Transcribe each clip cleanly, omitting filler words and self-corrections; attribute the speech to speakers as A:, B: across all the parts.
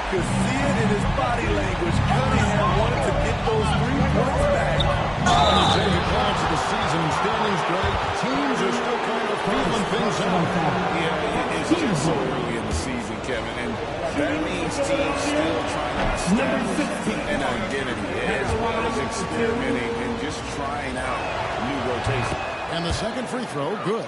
A: could see it in his body language. Cunningham wanted to get those 3 points back.
B: On the second class of the season standings, Greg, teams are still kind of feeling things out.
C: Yeah, it's just so early in the season, Kevin, and that means teams still trying to establish an identity as well as experimenting and just trying out new rotations.
B: And the second free throw, good.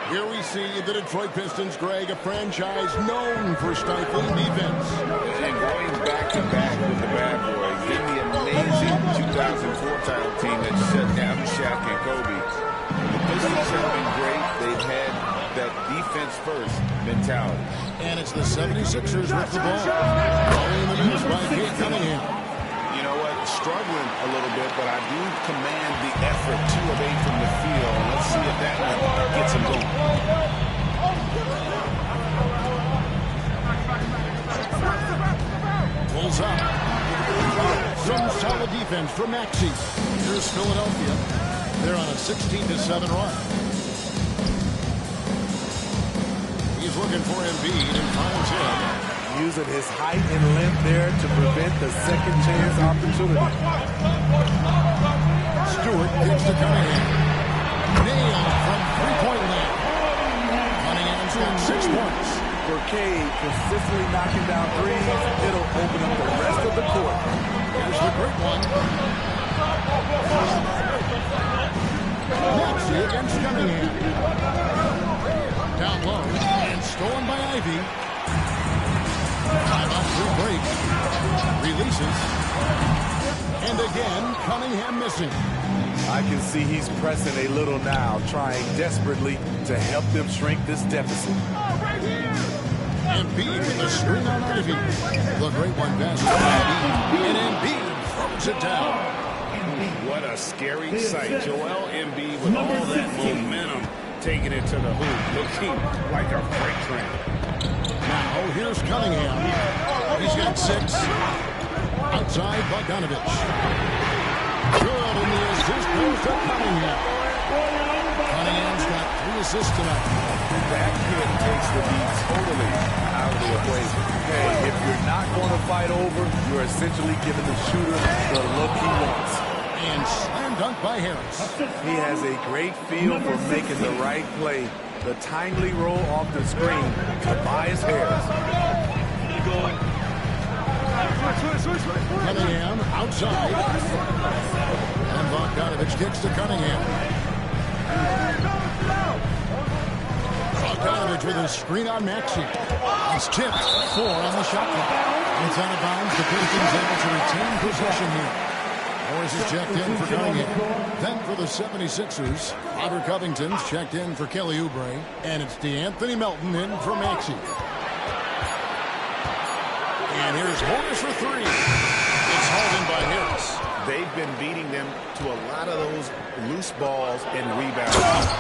B: Here we see the Detroit Pistons, Greg, a franchise known for stifling defense.
C: And going back-to-back with the bad boys, then the amazing 2004 title team that shut down Shaq and Kobe. The Pistons have been great. They've had that defense-first mentality.
B: And it's the 76ers with the ball. Following the use by Kate Cunningham.
C: You know what? Struggling a little bit, but I do command the effort 2 of 8 from the field. Let's see if that one gets him going.
B: Pulls up. Some solid defense from Maxey. Here's Philadelphia. They're on a 16-7 run. He's looking for Embiid and finds him.
A: Using his height and length there to prevent the second chance opportunity.
B: Stewart gets to Cunningham. Nailed from three-point land. Cunningham's got 6 points.
A: For Cade, consistently knocking down threes, it'll open up the rest of the court.
B: Here's the great one. Maxey against Cunningham. Down low and stolen by Ivy. Time out for break. Releases. And again, Cunningham missing.
A: I can see he's pressing a little now, trying desperately to help them shrink this deficit.
B: Embiid with a screen on Ivy. The great one pass to Embiid. And Embiid throws it down.
C: What a scary sight. Joel Embiid with all that momentum taking it to the hoop. Looking like a freight train.
B: Now, here's Cunningham. He's got 6. Outside, Bogdanovich. Good, and the assist goes to Cunningham. Cunningham's got 3 assists tonight.
C: That kid takes the beat totally out of the equation.
A: Hey, if you're not going to fight over, you're essentially giving the shooter the look he wants.
B: And slam dunk by Harris.
A: He has a great feel for making the right play. The timely roll off the screen to Tobias Harris.
B: Cunningham outside. And Bogdanovich kicks to Cunningham. Bogdanovich with a screen on Maxey. He's tipped. 4 on the shot clock. It's out of bounds. The Pistons able to retain possession here. Morris is checked in for Cunningham. Then for the 76ers, Robert Covington's checked in for Kelly Oubre. And it's DeAnthony Melton in for Maxey. And here's Morris for 3. It's hauled in by Harris.
C: They've been beating them to a lot of those loose balls and rebounds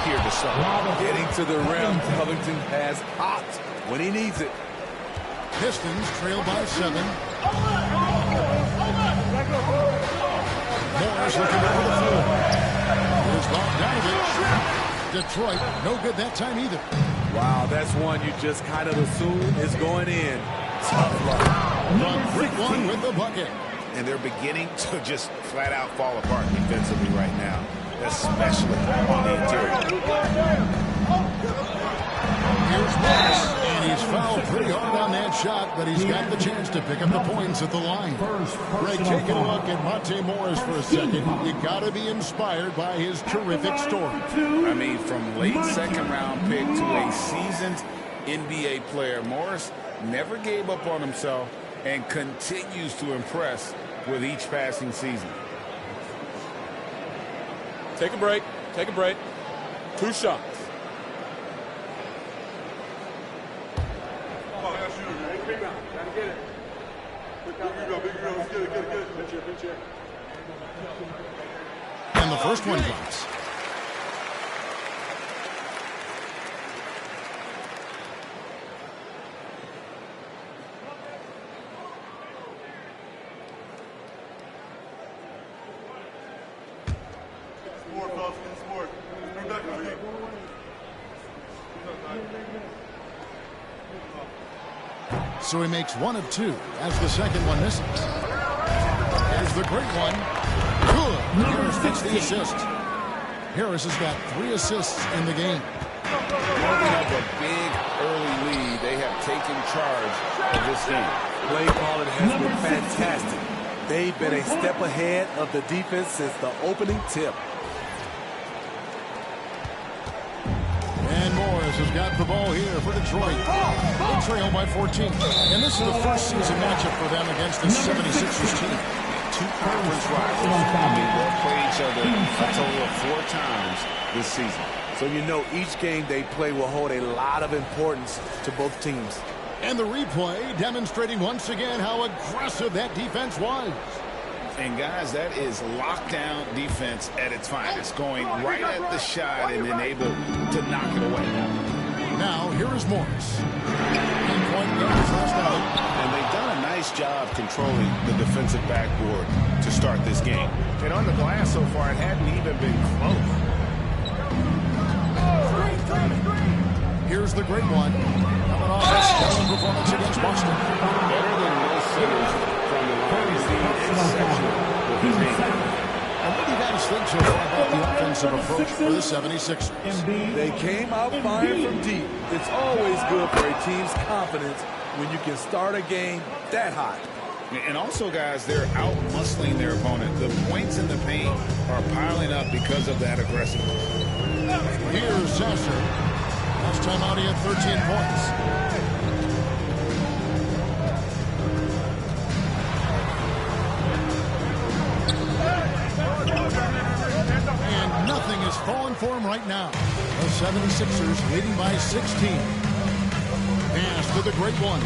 C: here to start.
A: Getting to the rim, Covington has hot when he needs it.
B: Pistons trail by 7. Morris looking over the floor. Here's Bogdanovich. Detroit, no good that time either.
A: Wow, that's one you just kind of assume is going in. Tough luck.
B: The quick one with the bucket.
C: And they're beginning to just flat out fall apart defensively right now, especially on the interior.
B: Here's Morris, and he's fouled pretty hard on that shot, but he's got the chance to pick up the points at the line. Greg, taking a look at Monte Morris for a second. You got to be inspired by his terrific story.
C: I mean, from late second-round pick to a seasoned NBA player, Morris never gave up on himself and continues to impress with each passing season.
D: Take a break. Take a break. 2 shots.
B: And the first one drops. So he makes one of two as the second one misses. Here's the great one. Good. Harris gets the assist. Harris has got 3 assists in the game.
C: Building up a big early lead, they have taken charge of this game.
A: Play calling has been fantastic. They've been a step ahead of the defense since the opening tip.
B: And Morris has got the ball here for Detroit. They trail by 14. And this is the first season matchup for them against the 76ers team.
C: 2 conference rivals. They'll play each other a total of 4 times this season.
A: So you know each game they play will hold a lot of importance to both teams.
B: And the replay demonstrating once again how aggressive that defense was.
C: And guys, that is lockdown defense at its finest, going right at the shot and then able to knock it away.
B: Now, here is Morris. In-point game is last out.
C: And they've done a nice job controlling the defensive backboard to start this game. And on the glass so far, it hadn't even been close.
B: Here's the great one. Coming off a stellar performance against Boston.
C: Better than most centers from the line. He's exceptional with his game.
B: And what do you guys think so far about the offensive approach for the 76ers?
A: They came out firing from deep. It's always good for a team's confidence when you can start a game that hot.
C: And also, guys, they're out-muscling their opponent. The points in the paint are piling up because of that aggressiveness.
B: Here's Sasser. Last time out, he had 13 points. And nothing is falling for him right now. The 76ers leading by 16. Pass to the great one.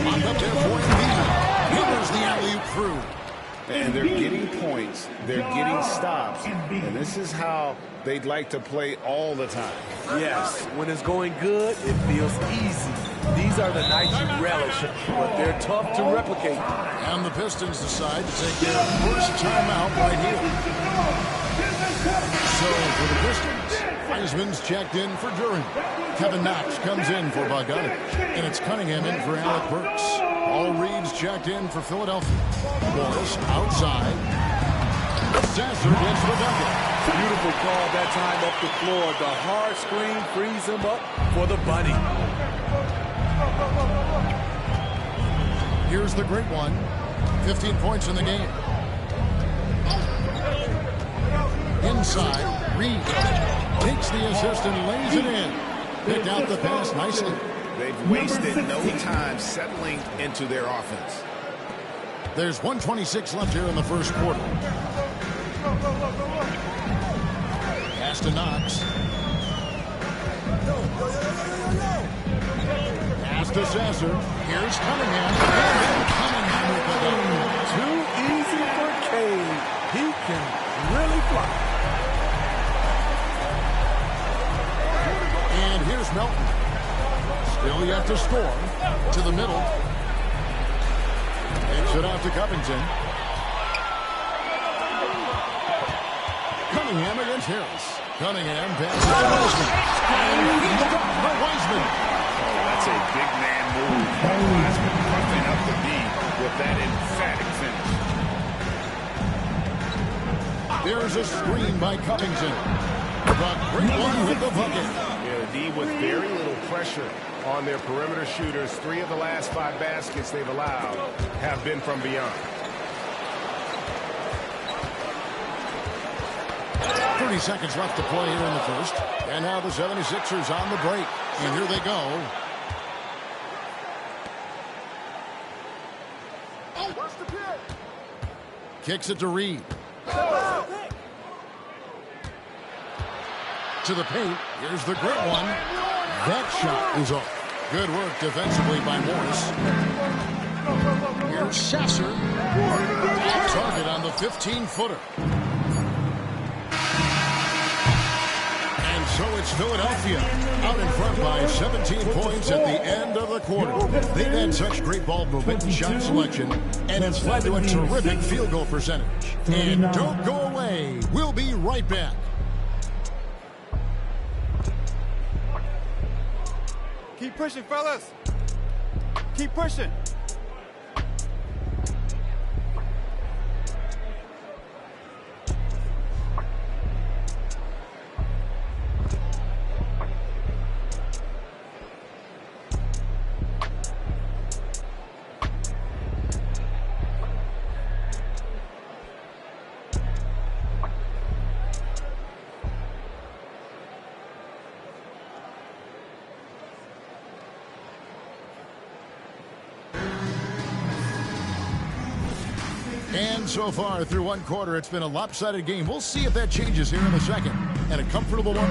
B: Locked up there for Embiid. Here's the alley-oop through.
C: And they're getting points, they're getting stops, and this is how they'd like to play all the time.
A: Yes, when it's going good, it feels easy. These are the nights you relish, but they're tough to replicate.
B: And the Pistons decide to take their first timeout right here. So for the Pistons, Wiseman's checked in for Duran. Kevin Knox comes in for Bogdanovich, and it's Cunningham in for Alec Burks. All Reed's checked in for Philadelphia. Morris outside. Sasser gets the bucket.
A: Beautiful call that time up the floor. The hard screen frees him up for the bunny.
B: Here's the great one. 15 points in the game. Inside, Reed takes the assist and lays it in. Picked out the pass nicely.
C: They've wasted no time settling into their offense.
B: There's 1:26 left here in the first quarter. Pass to Knox. Pass to Sasser. Here's Cunningham. And Cunningham with the dunk.
A: Too easy for Cade. He can really fly.
B: And here's Melton. Still yet to score. To the middle. Takes it out to Covington. Cunningham against Harris. Cunningham passes to Wiseman. And he's stopped by Wiseman.
C: Oh, that's a big man move. Wiseman puffing up the beat with that emphatic finish.
B: There's a screen by Covington. The great one with the bucket.
E: Yeah, the D with very little pressure on their perimeter shooters. 3 of the last 5 baskets they've allowed have been from beyond.
B: 30 seconds left to play here in the first. And now the 76ers on the break. And here they go. Kicks it to Reed. To the paint. Here's the great one. That shot is off. Good work defensively by Morris. Here's Sasser. Target on the 15-footer. And so it's Philadelphia out in front by 17 points at the end of the quarter. They've had such great ball movement and shot selection, and it's led to a terrific field goal percentage. And don't go away. We'll be right back.
D: Keep pushing, fellas. Keep pushing.
B: And so far through one quarter, it's been a lopsided game. We'll see if that changes here in the second. And a comfortable one.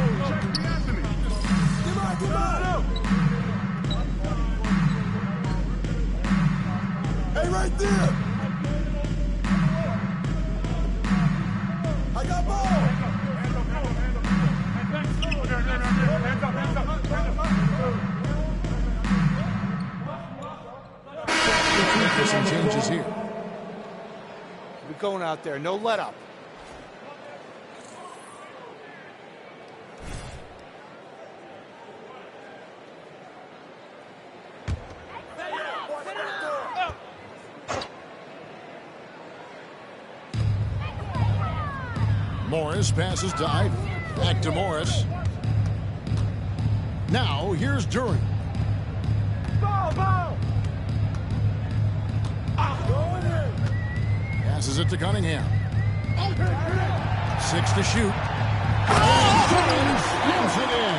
A: Hey, right there. I got ball.
B: There's some changes here.
F: We're going out there. No let up.
B: Morris passes to Ivy. Back to Morris. Now, here's Duran. Passes it to Cunningham. 6 to shoot. And Jones slams it in.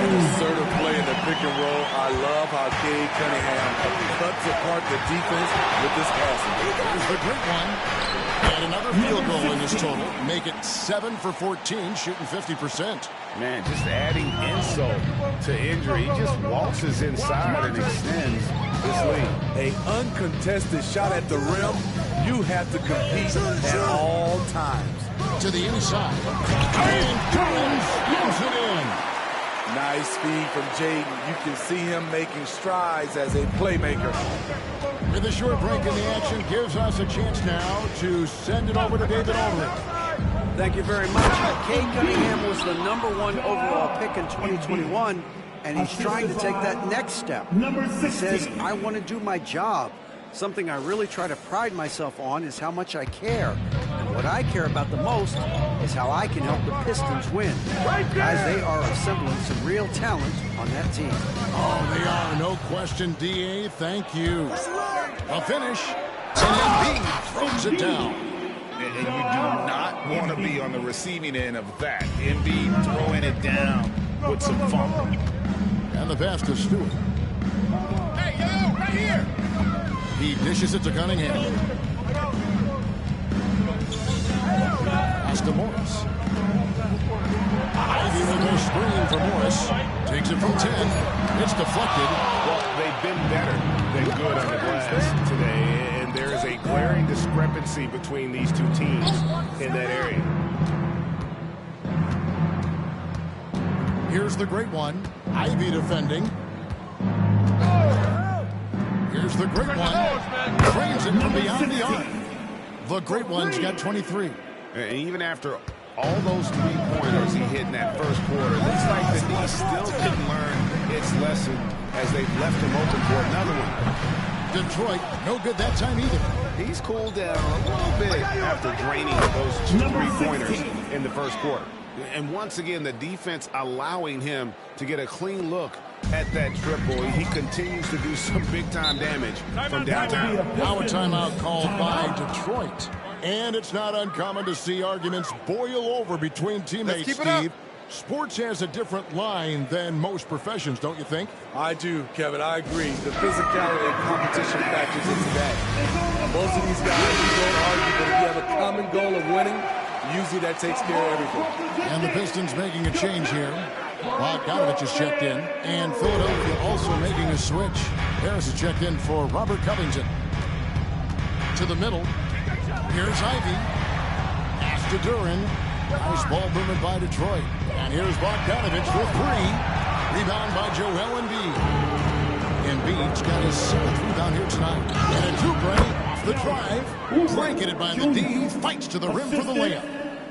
A: Assertive play in the pick and roll. I love how Cade Cunningham cuts apart the defense with this passing.
B: Here's the great one. And another field goal in this total. Make it 7 for 14, shooting 50%.
C: Man, just adding insult to injury. He just waltzes inside and extends this lead.
A: A uncontested shot at the rim. You have to compete at all times.
B: To the inside. And Jones slams it in.
A: Nice speed from Jaden. You can see him making strides as a playmaker.
B: With a short break in the action, gives us a chance now to send it over to David Aldridge.
G: Thank you very much. Cade Cunningham was the #1 overall pick in 2021, and he's trying to take that next step. He says, I want to do my job. Something I really try to pride myself on is how much I care. And what I care about the most is how I can help the Pistons win. Guys, they are assembling some real talent on that team.
B: Oh, they are. No question, D.A. Thank you. A finish. And Embiid throws it down.
C: And you do not want to be on the receiving end of that. Embiid throwing it down with some funk.
B: And the pass to Stewart.
C: Hey, yo, right here.
B: He dishes it to Cunningham. Pass to Morris. Ivy with a screen for Morris. Takes it from 10. It's deflected.
E: Well, they've been better than good on the glass today, and there is a glaring discrepancy between these two teams in that area.
B: Here's the great one. Ivy defending. Here's the great one. Trains it from beyond the arc. The great one's got 23.
E: And even after all those three-pointers he hit in that first quarter, it looks like the D still didn't learn its lesson as they've left him open for another one.
B: Detroit, no good that time either.
E: He's cooled down a little bit after draining those two three-pointers in the first quarter. And once again, the defense allowing him to get a clean look at that triple. He continues to do some big-time damage from downtown.
B: Now a timeout called by Detroit. And it's not uncommon to see arguments boil over between teammates, Steve. Sports has a different line than most professions, don't you think?
A: I do, Kevin. I agree. The physicality and competition factors into that. Most of these guys, you don't argue, but if you have a common goal of winning, usually that takes care of everything.
B: And the Pistons making a change here. Bogdanovich is checked in. And Philadelphia also making a switch. Harris is checked in for Robert Covington. To the middle. Here's Ivy. Pass to Duran. Nice ball movement by Detroit. And here's Bogdanovich for 3. Rebound by Joel Embiid. Embiid's got his 7th rebound here tonight. And a two-play off the drive. Blanketed by the D. Fights to the rim for the layup.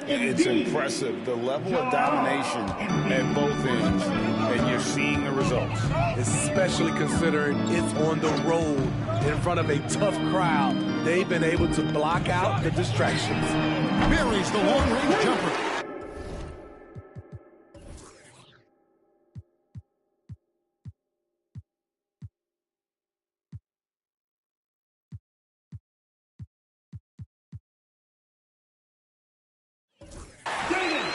C: It's impressive, the level of domination at both ends. And you're
E: seeing the results.
A: Especially considering it's on the road in front of a tough crowd. They've been able to block out the distractions.
B: Buries the long-range jumper.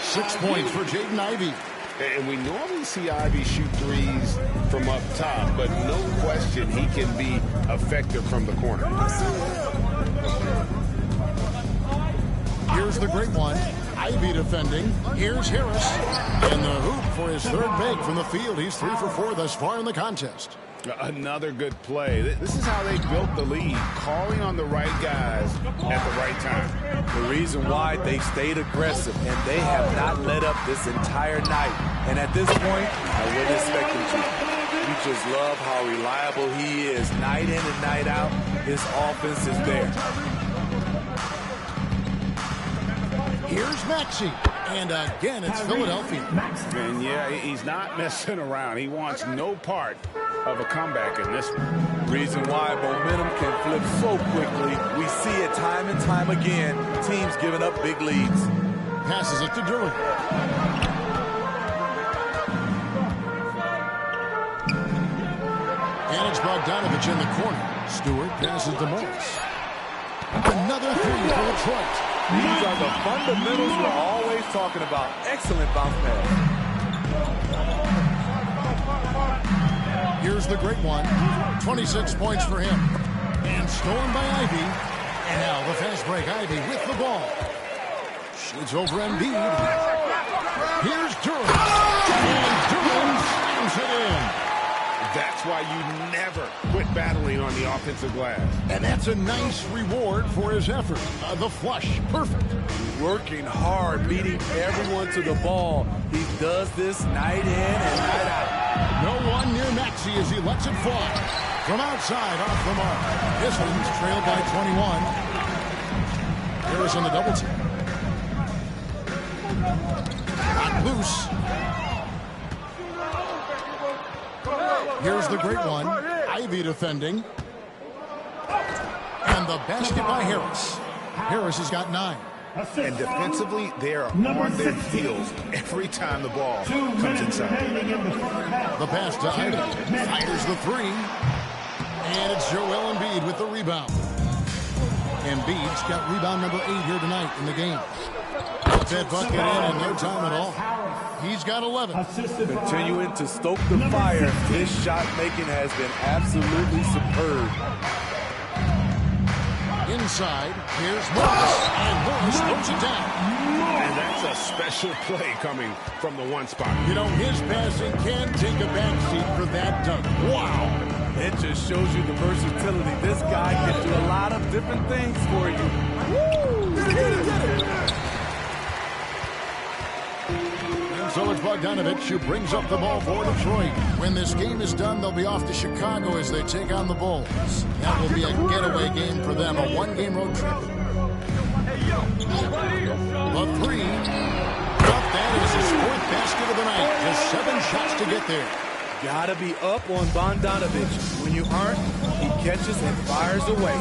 B: Six points for Jaden Ivey.
E: And we normally see Ivy shoot threes from up top, but no question he can be effective from the corner.
B: Here's the great one. Ivy defending. Here's Harris. And the hoop for his third make from the field. He's 3 for 4 thus far in the contest.
E: Another good play. This is how they built the lead, calling on the right guys at the right time.
A: The reason why they stayed aggressive, and they have not let up this entire night. And at this point, I wouldn't expect them to. You just love how reliable he is. Night in and night out, his offense is there.
B: Here's Maxey. And again, it's Philadelphia.
E: And yeah, he's not messing around. He wants no part of a comeback in this one.
A: Reason why momentum can flip so quickly. We see it time and time again. Teams giving up big leads.
B: Passes it to Drury. And it's Bogdanovich in the corner. Stewart passes to Morris. Another three for Detroit.
A: These are the fundamentals we're always talking about. Excellent bounce pass.
B: Here's the great one. 26 points for him. And stolen by Ivy. And now the fast break. Ivy with the ball. Shoots over Embiid. Here's Durham. And Durham slams it in.
E: That's why you never quit battling on the offensive glass.
B: And that's a nice reward for his effort. The flush. Perfect.
A: Working hard, beating everyone to the ball. He does this night in and night out.
B: No one near Maxey as he lets it fly. From outside, off the mark. Pistons trail by 21. Harris on the double team. Not loose. Here's the great one. Ivy defending. And the basket by Harris. Harris has got 9.
E: And defensively, they are on their heels every time the ball comes inside.
B: The pass to Ivy. Fires the 3. And it's Joel Embiid with the rebound. Embiid's got rebound number 8 here tonight in the game. Puts that bucket in no time at all. He's got 11.
A: Continuing to stoke the fire. His shot making has been absolutely superb.
B: Inside, here's Morris. And Morris throws it down.
E: And that's a special play coming from the one spot.
B: You know, his passing can take a backseat for that dunk. Wow.
A: It just shows you the versatility. This guy can do a lot of different things for you. Woo! Get it.
B: And so it's Bogdanovich who brings up the ball for Detroit. When this game is done, they'll be off to Chicago as they take on the Bulls. That will be a getaway game for them, a one-game road trip. The 3. That is his 4th basket of the night. Just 7 shots to get there.
A: Gotta be up on Bogdanovich. When you aren't, he catches and fires away.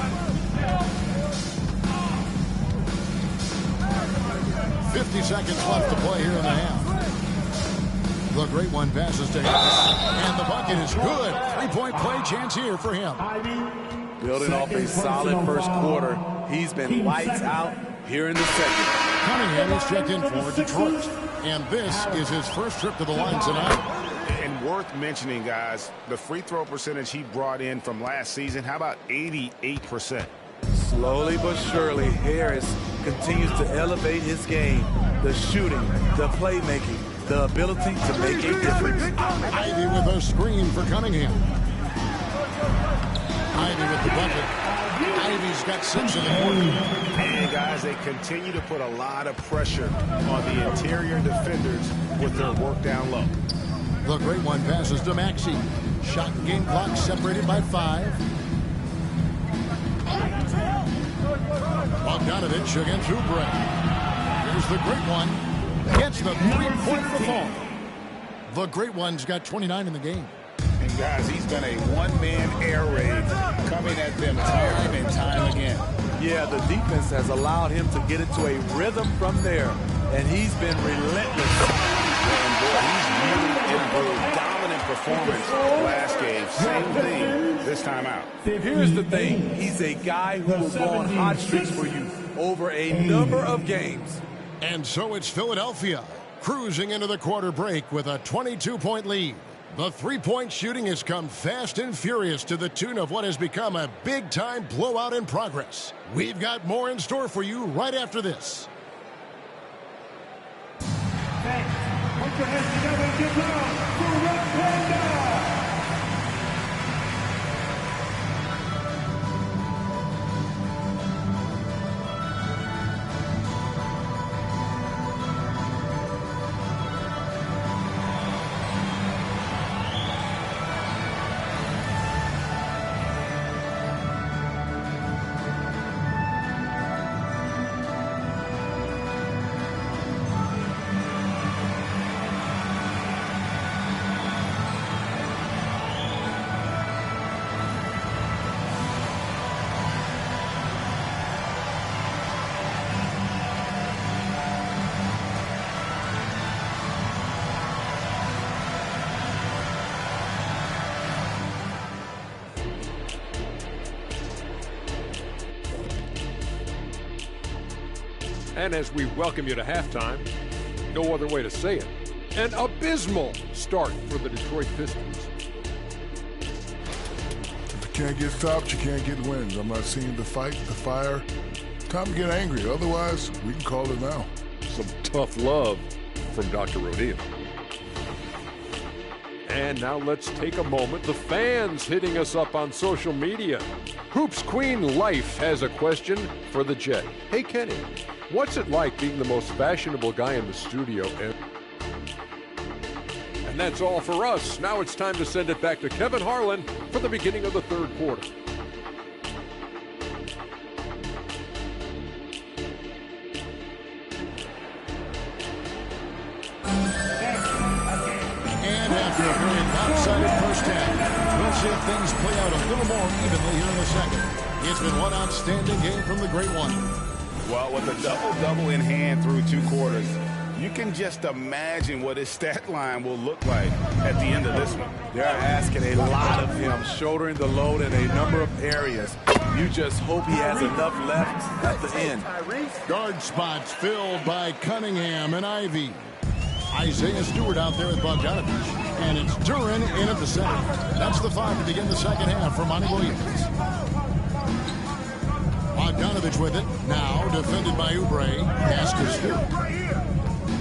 B: 50 seconds left to play here in the half. The great one passes to Harris. And the bucket is good. 3-point play chance here for him.
A: Building off a solid first quarter. He's been lights out here in the second.
B: Cunningham is checked in for Detroit. And this is his first trip to the line tonight.
E: And worth mentioning, guys, the free throw percentage he brought in from last season, how about 88%?
A: Slowly but surely, Harris continues to elevate his game. The shooting, the playmaking, the ability to make a difference.
B: Ivy with a screen for Cunningham. Ivy with the bucket. Ivy's got 6 in the quarter.
E: And guys, they continue to put a lot of pressure on the interior defenders with their work down low.
B: The great one passes to Maxey. Shot and game clock separated by 5. Bogdanovich against Oubre. Here's the great one. Gets the 3-point for fall. The Great One's got 29 in the game.
C: And guys, he's been a one-man air raid coming at them time and time again.
A: Yeah, the defense has allowed him to get into a rhythm from there, and he's been relentless.
C: And boy, he's really improved. Dominant performance last game. Same thing this time out.
A: Here's the thing. He's a guy who will go on hot streaks for you over a number of games.
B: And so it's Philadelphia cruising into the quarter break with a 22-point lead. The three-point shooting has come fast and furious to the tune of what has become a big-time blowout in progress. We've got more in store for you right after this.
H: Put your hands together and get down for Red Panda.
I: And as we welcome you to halftime, no other way to say it, an abysmal start for the Detroit Pistons.
J: If you can't get stopped, you can't get wins. I'm not seeing the fight, the fire. Time to get angry. Otherwise, we can call it now.
I: Some tough love from Dr. Rodeo. And now let's take a moment. The fans hitting us up on social media. Hoops Queen Life has a question for the Jet. Hey, Kenny, what's it like being the most fashionable guy in the studio? And that's all for us. Now it's time to send it back to Kevin Harlan for the beginning of the third quarter.
B: After a very lopsided first half, we'll see if things play out a little more evenly here in the second. It's been one outstanding game from the Great One.
C: Well, with a double-double in hand through two quarters, you can just imagine what his stat line will look like at the end of this one.
A: They're asking a lot of him, shouldering the load in a number of areas. You just hope he has enough left at the end.
B: Guard spots filled by Cunningham and Ivy. Isaiah Stewart out there with Bogdanovich. And it's Duran in at the center. That's the five to begin the second half for Monty Williams. Bogdanovich with it. Now defended by Oubre. Pass to Stewart.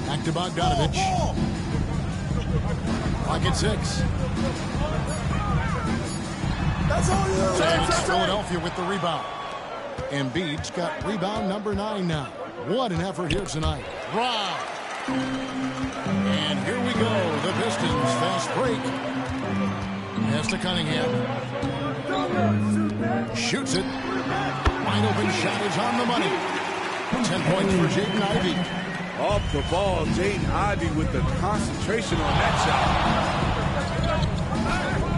B: Back to Bogdanovich. Clock at 6. And it's Philadelphia with the rebound. Embiid's got rebound number 9 now. What an effort here tonight. Rob. And here we go. The Pistons fast break. Pass to Cunningham. Shoots it. Wide open shot is on the money. 10 points for Jaden Ivey.
A: Off the ball, Jaden Ivey with the concentration on that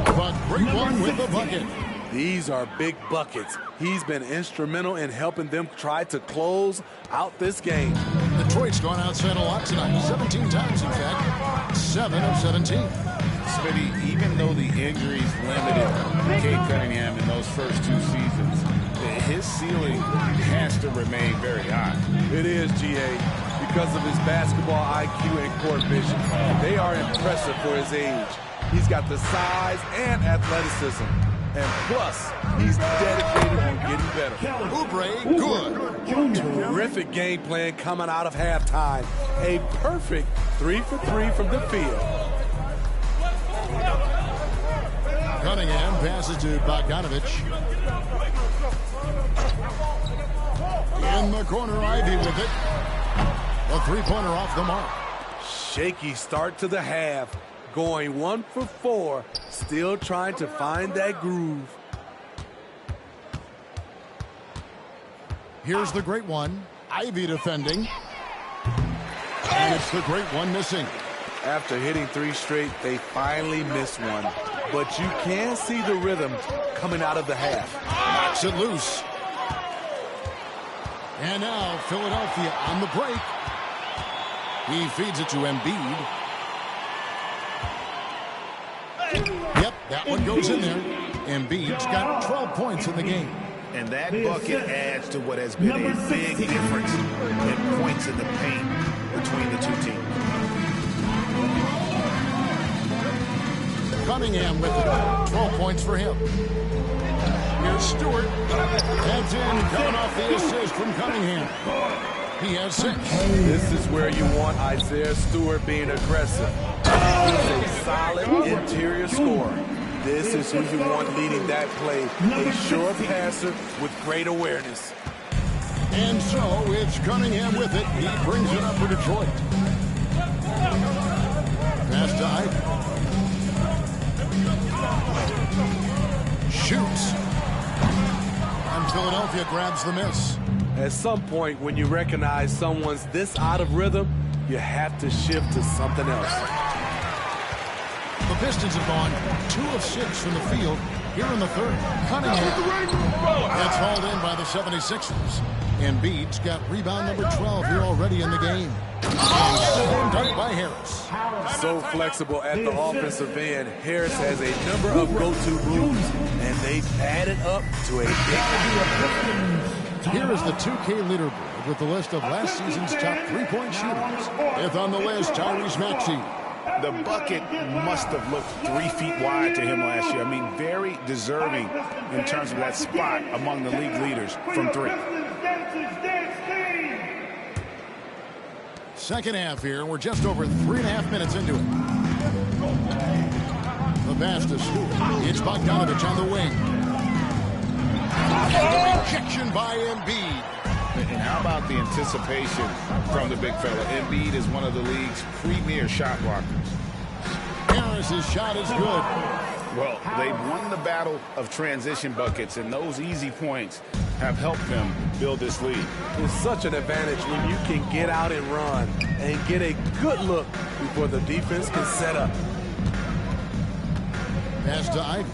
A: shot.
B: But Great One with the bucket.
A: These are big buckets. He's been instrumental in helping them try to close out this game.
B: Detroit's gone outside a lot tonight. 17 times, in fact. 7 of 17.
C: Smitty, even though the injuries limited Cade Cunningham in those first two seasons, his ceiling has to remain very high.
A: It is, GA, because of his basketball IQ and court vision. They are impressive for his age. He's got the size and athleticism. And plus, he's dedicated on getting better.
B: Oubre, good.
A: Terrific game plan coming out of halftime. A perfect 3 for 3 from the field.
B: Cunningham passes to Bogdanovich. In the corner, Ivy with it. A three-pointer off the mark.
A: Shaky start to the half. Going 1 for 4, still trying to find that groove.
B: Here's the Great One. Ivy defending. And it's the Great One missing.
A: After hitting 3 straight, they finally missed one. But you can see the rhythm coming out of the half.
B: Knocks it loose. And now Philadelphia on the break. He feeds it to Embiid. Yep, that one goes in there. Embiid's got 12 points in the game.
E: And that bucket adds to what has been a big difference in points in the paint between the two teams.
B: Cunningham with it. 12 points for him. Here's Stewart. Heads in, coming off the assist from Cunningham. He has 6.
A: This is where you want Isaiah Stewart being aggressive. He's a solid interior scorer. This is who you want leading that play. A sure passer with great awareness.
B: And so it's Cunningham with it. He brings it up for Detroit. Pass to Ike. Shoots. And Philadelphia grabs the miss.
A: At some point, when you recognize someone's this out of rhythm, you have to shift to something else.
B: The Pistons have gone 2 of 6 from the field here in the third. Cunningham gets hauled in by the 76ers. Embiid's got rebound number 12 here already in the game. And slam dunk by Harris.
A: So flexible at the offensive end. Harris has a number of go-to moves, and they've added up to a big.
B: Here is the 2K leaderboard with the list of last season's top 3-point shooters. Fifth on the list, Tyrese Maxey.
E: The bucket must have looked 3 feet wide to him last year. I mean, very deserving in terms of that spot among the league leaders from 3.
B: Second half here. We're just over 3.5 minutes into it. The pass to Stewart. It's Bogdanovich on the wing. And the rejection by Embiid.
E: And how about the anticipation from the big fella? Embiid is one of the league's premier shot blockers.
B: Harris's shot is good.
E: Well, they've won the battle of transition buckets, and those easy points have helped them build this lead.
A: It's such an advantage when you can get out and run and get a good look before the defense can set up.
B: Pass to Ike.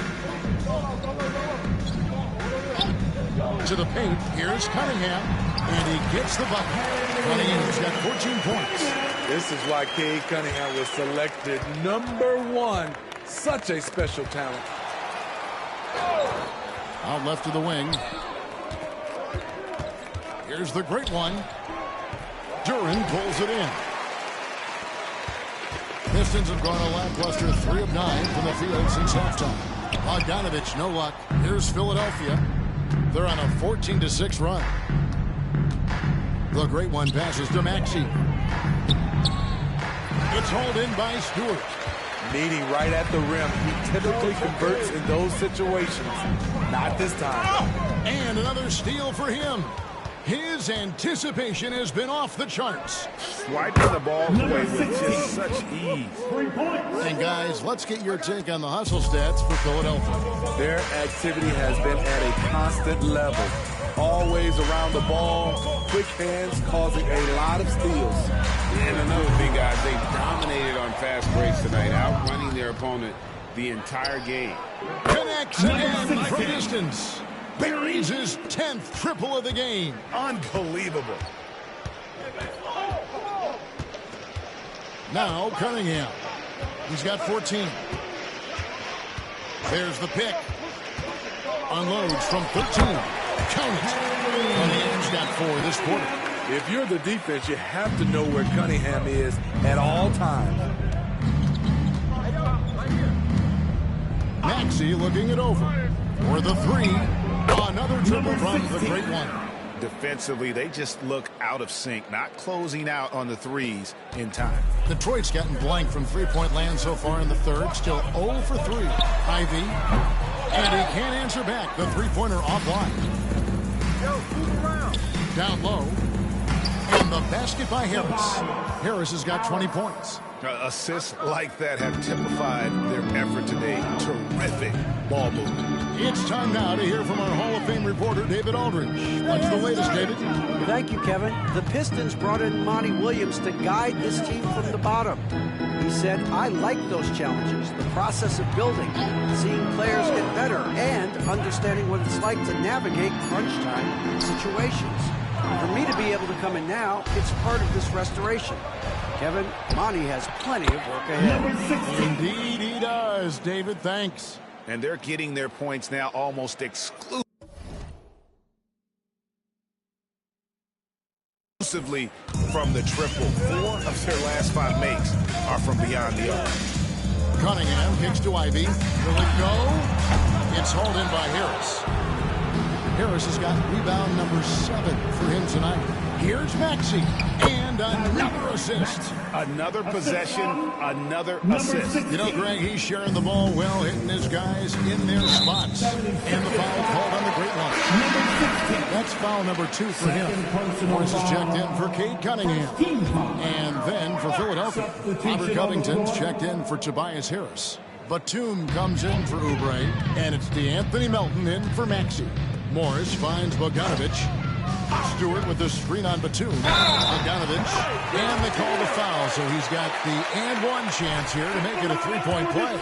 B: To the paint. Here's Cunningham. And he gets the bucket. Cunningham's got 14 points.
A: This is why Cade Cunningham was selected #1. Such a special talent.
B: Out left to the wing. Here's the great one. Duran pulls it in. Pistons have gone a lackluster 3 of 9 from the field since halftime. Bogdanovich, no luck. Here's Philadelphia. They're on a 14-6 run. The great one passes to Maxey. It's hauled in by Stewart.
A: Meeting right at the rim. He typically converts in those situations. Not this time.
B: And another steal for him. His anticipation has been off the charts.
E: Swiping the ball away with just such ease.
B: And guys, let's get your take on the hustle stats for Philadelphia.
A: Their activity has been at a constant level. Always around the ball, quick hands causing a lot of steals.
E: And another thing, guys, they dominated on fast breaks tonight, outrunning their opponent the entire game.
B: Connects again from distance. Buries his 10th triple of the game.
E: Unbelievable.
B: Now Cunningham. He's got 14. There's the pick. Unloads from 13. Count it. Cunningham's got 4 this quarter.
A: If you're the defense, you have to know where Cunningham is at all times.
B: Maxey looking it over. For the 3. Another triple from the great one.
E: Defensively, they just look out of sync, not closing out on the threes in time.
B: Detroit's gotten blank from three-point land so far in the third. Still 0 for 3. Ivy. And he can't answer back. The three-pointer offline. Down low. And And the basket by Harris. Harris has got 20 points.
E: Assists like that have typified their effort today. Terrific ball movement.
B: It's time now to hear from our Hall of Fame reporter, David Aldridge. What's the latest, David?
G: Thank you, Kevin. The Pistons brought in Monty Williams to guide this team from the bottom. He said, I like those challenges, the process of building, seeing players get better, and understanding what it's like to navigate crunch time situations. For me to be able to come in now, it's part of this restoration. Kevin, Monty has plenty of work ahead.
B: Indeed he does, David. Thanks.
E: And they're getting their points now almost exclusively from the triple. 4 of their last 5 makes are from beyond the arc.
B: Cunningham kicks to Ivy. Will it go? It's hauled in by Harris. Harris has got rebound number 7 for him tonight. Here's Maxey. And another assist.
E: Another possession, another assist.
B: You know, Greg, he's sharing the ball well, hitting his guys in their spots. And the foul called on the great one. That's foul number 2 for him. Morris is checked in for Cade Cunningham. And then for Philadelphia, Robert Covington's checked in for Tobias Harris. Batum comes in for Oubre. And it's DeAnthony Melton in for Maxey. Morris finds Bogdanovic. Stewart with the screen on Batum. Bogdanovic. And they call the foul, so he's got the and one chance here to make it a 3-point play.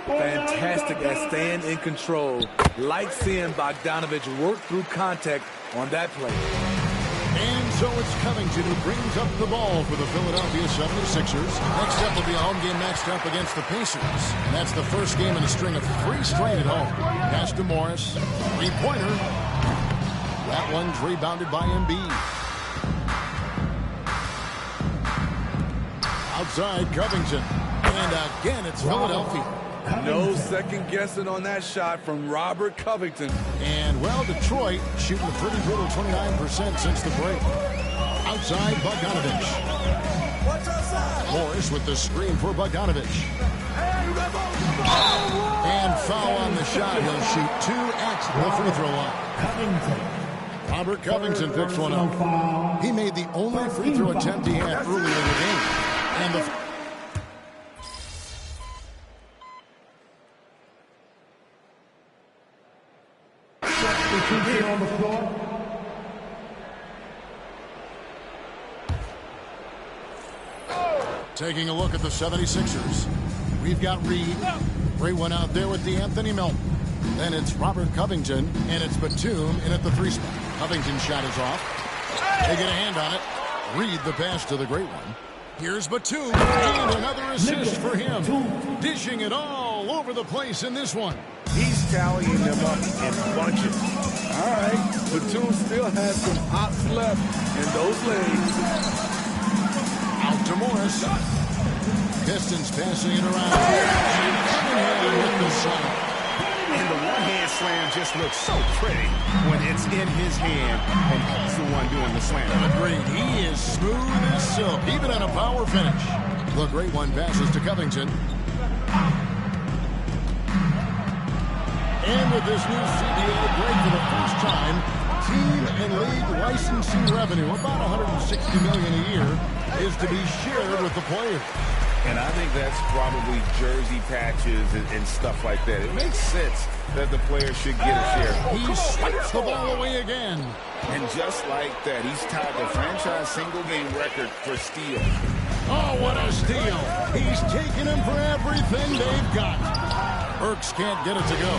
A: Fantastic at staying in control. Like seeing Bogdanovic work through contact on that play.
B: And so it's Covington who brings up the ball for the Philadelphia 76ers. Next up will be a home game matched up against the Pacers. And that's the first game in a string of 3 straight at home. Pass to Morris. 3-pointer. That one's rebounded by Embiid. Outside Covington. And again, it's Philadelphia.
A: No second guessing on that shot from Robert Covington.
B: And, well, Detroit shooting a pretty brutal 29% since the break. Outside Bogdanovic. Morris with the screen for Bogdanovic. And foul on the shot. He'll shoot 2 at the free throw line. Robert Covington picks one up. He made the only free throw attempt he had earlier in the game. And the
H: on the floor.
B: Taking a look at the 76ers. We've got Reed. Ray went out there with DeAnthony Melton. Then it's Robert Covington, and it's Batum in at the 3 spot. Covington's shot is off. They get a hand on it. Reed the pass to the great one. Here's Batum, and another assist for him. Dishing it all over the place in this one.
E: He's tallying them up in bunches.
A: All right, Batum still has some hops left in those legs.
B: Out to Morris. Pistons passing it around. And Cunningham with the slam.
E: And the one-hand slam just looks so pretty when it's in his hand and he's the one doing the slam.
B: Agreed. He is smooth as silk, even on a power finish. The great one passes to Covington. And with this new CBA break for the first time, team and league licensing revenue, about $160 million a year, is to be shared with the players.
E: And I think that's probably jersey patches and stuff like that. It makes sense that the player should get a share.
B: He swipes the ball away again.
E: And just like that, he's tied the franchise single-game record for steals.
B: Oh, what a steal. He's taking them for everything they've got. Burks can't get it to go.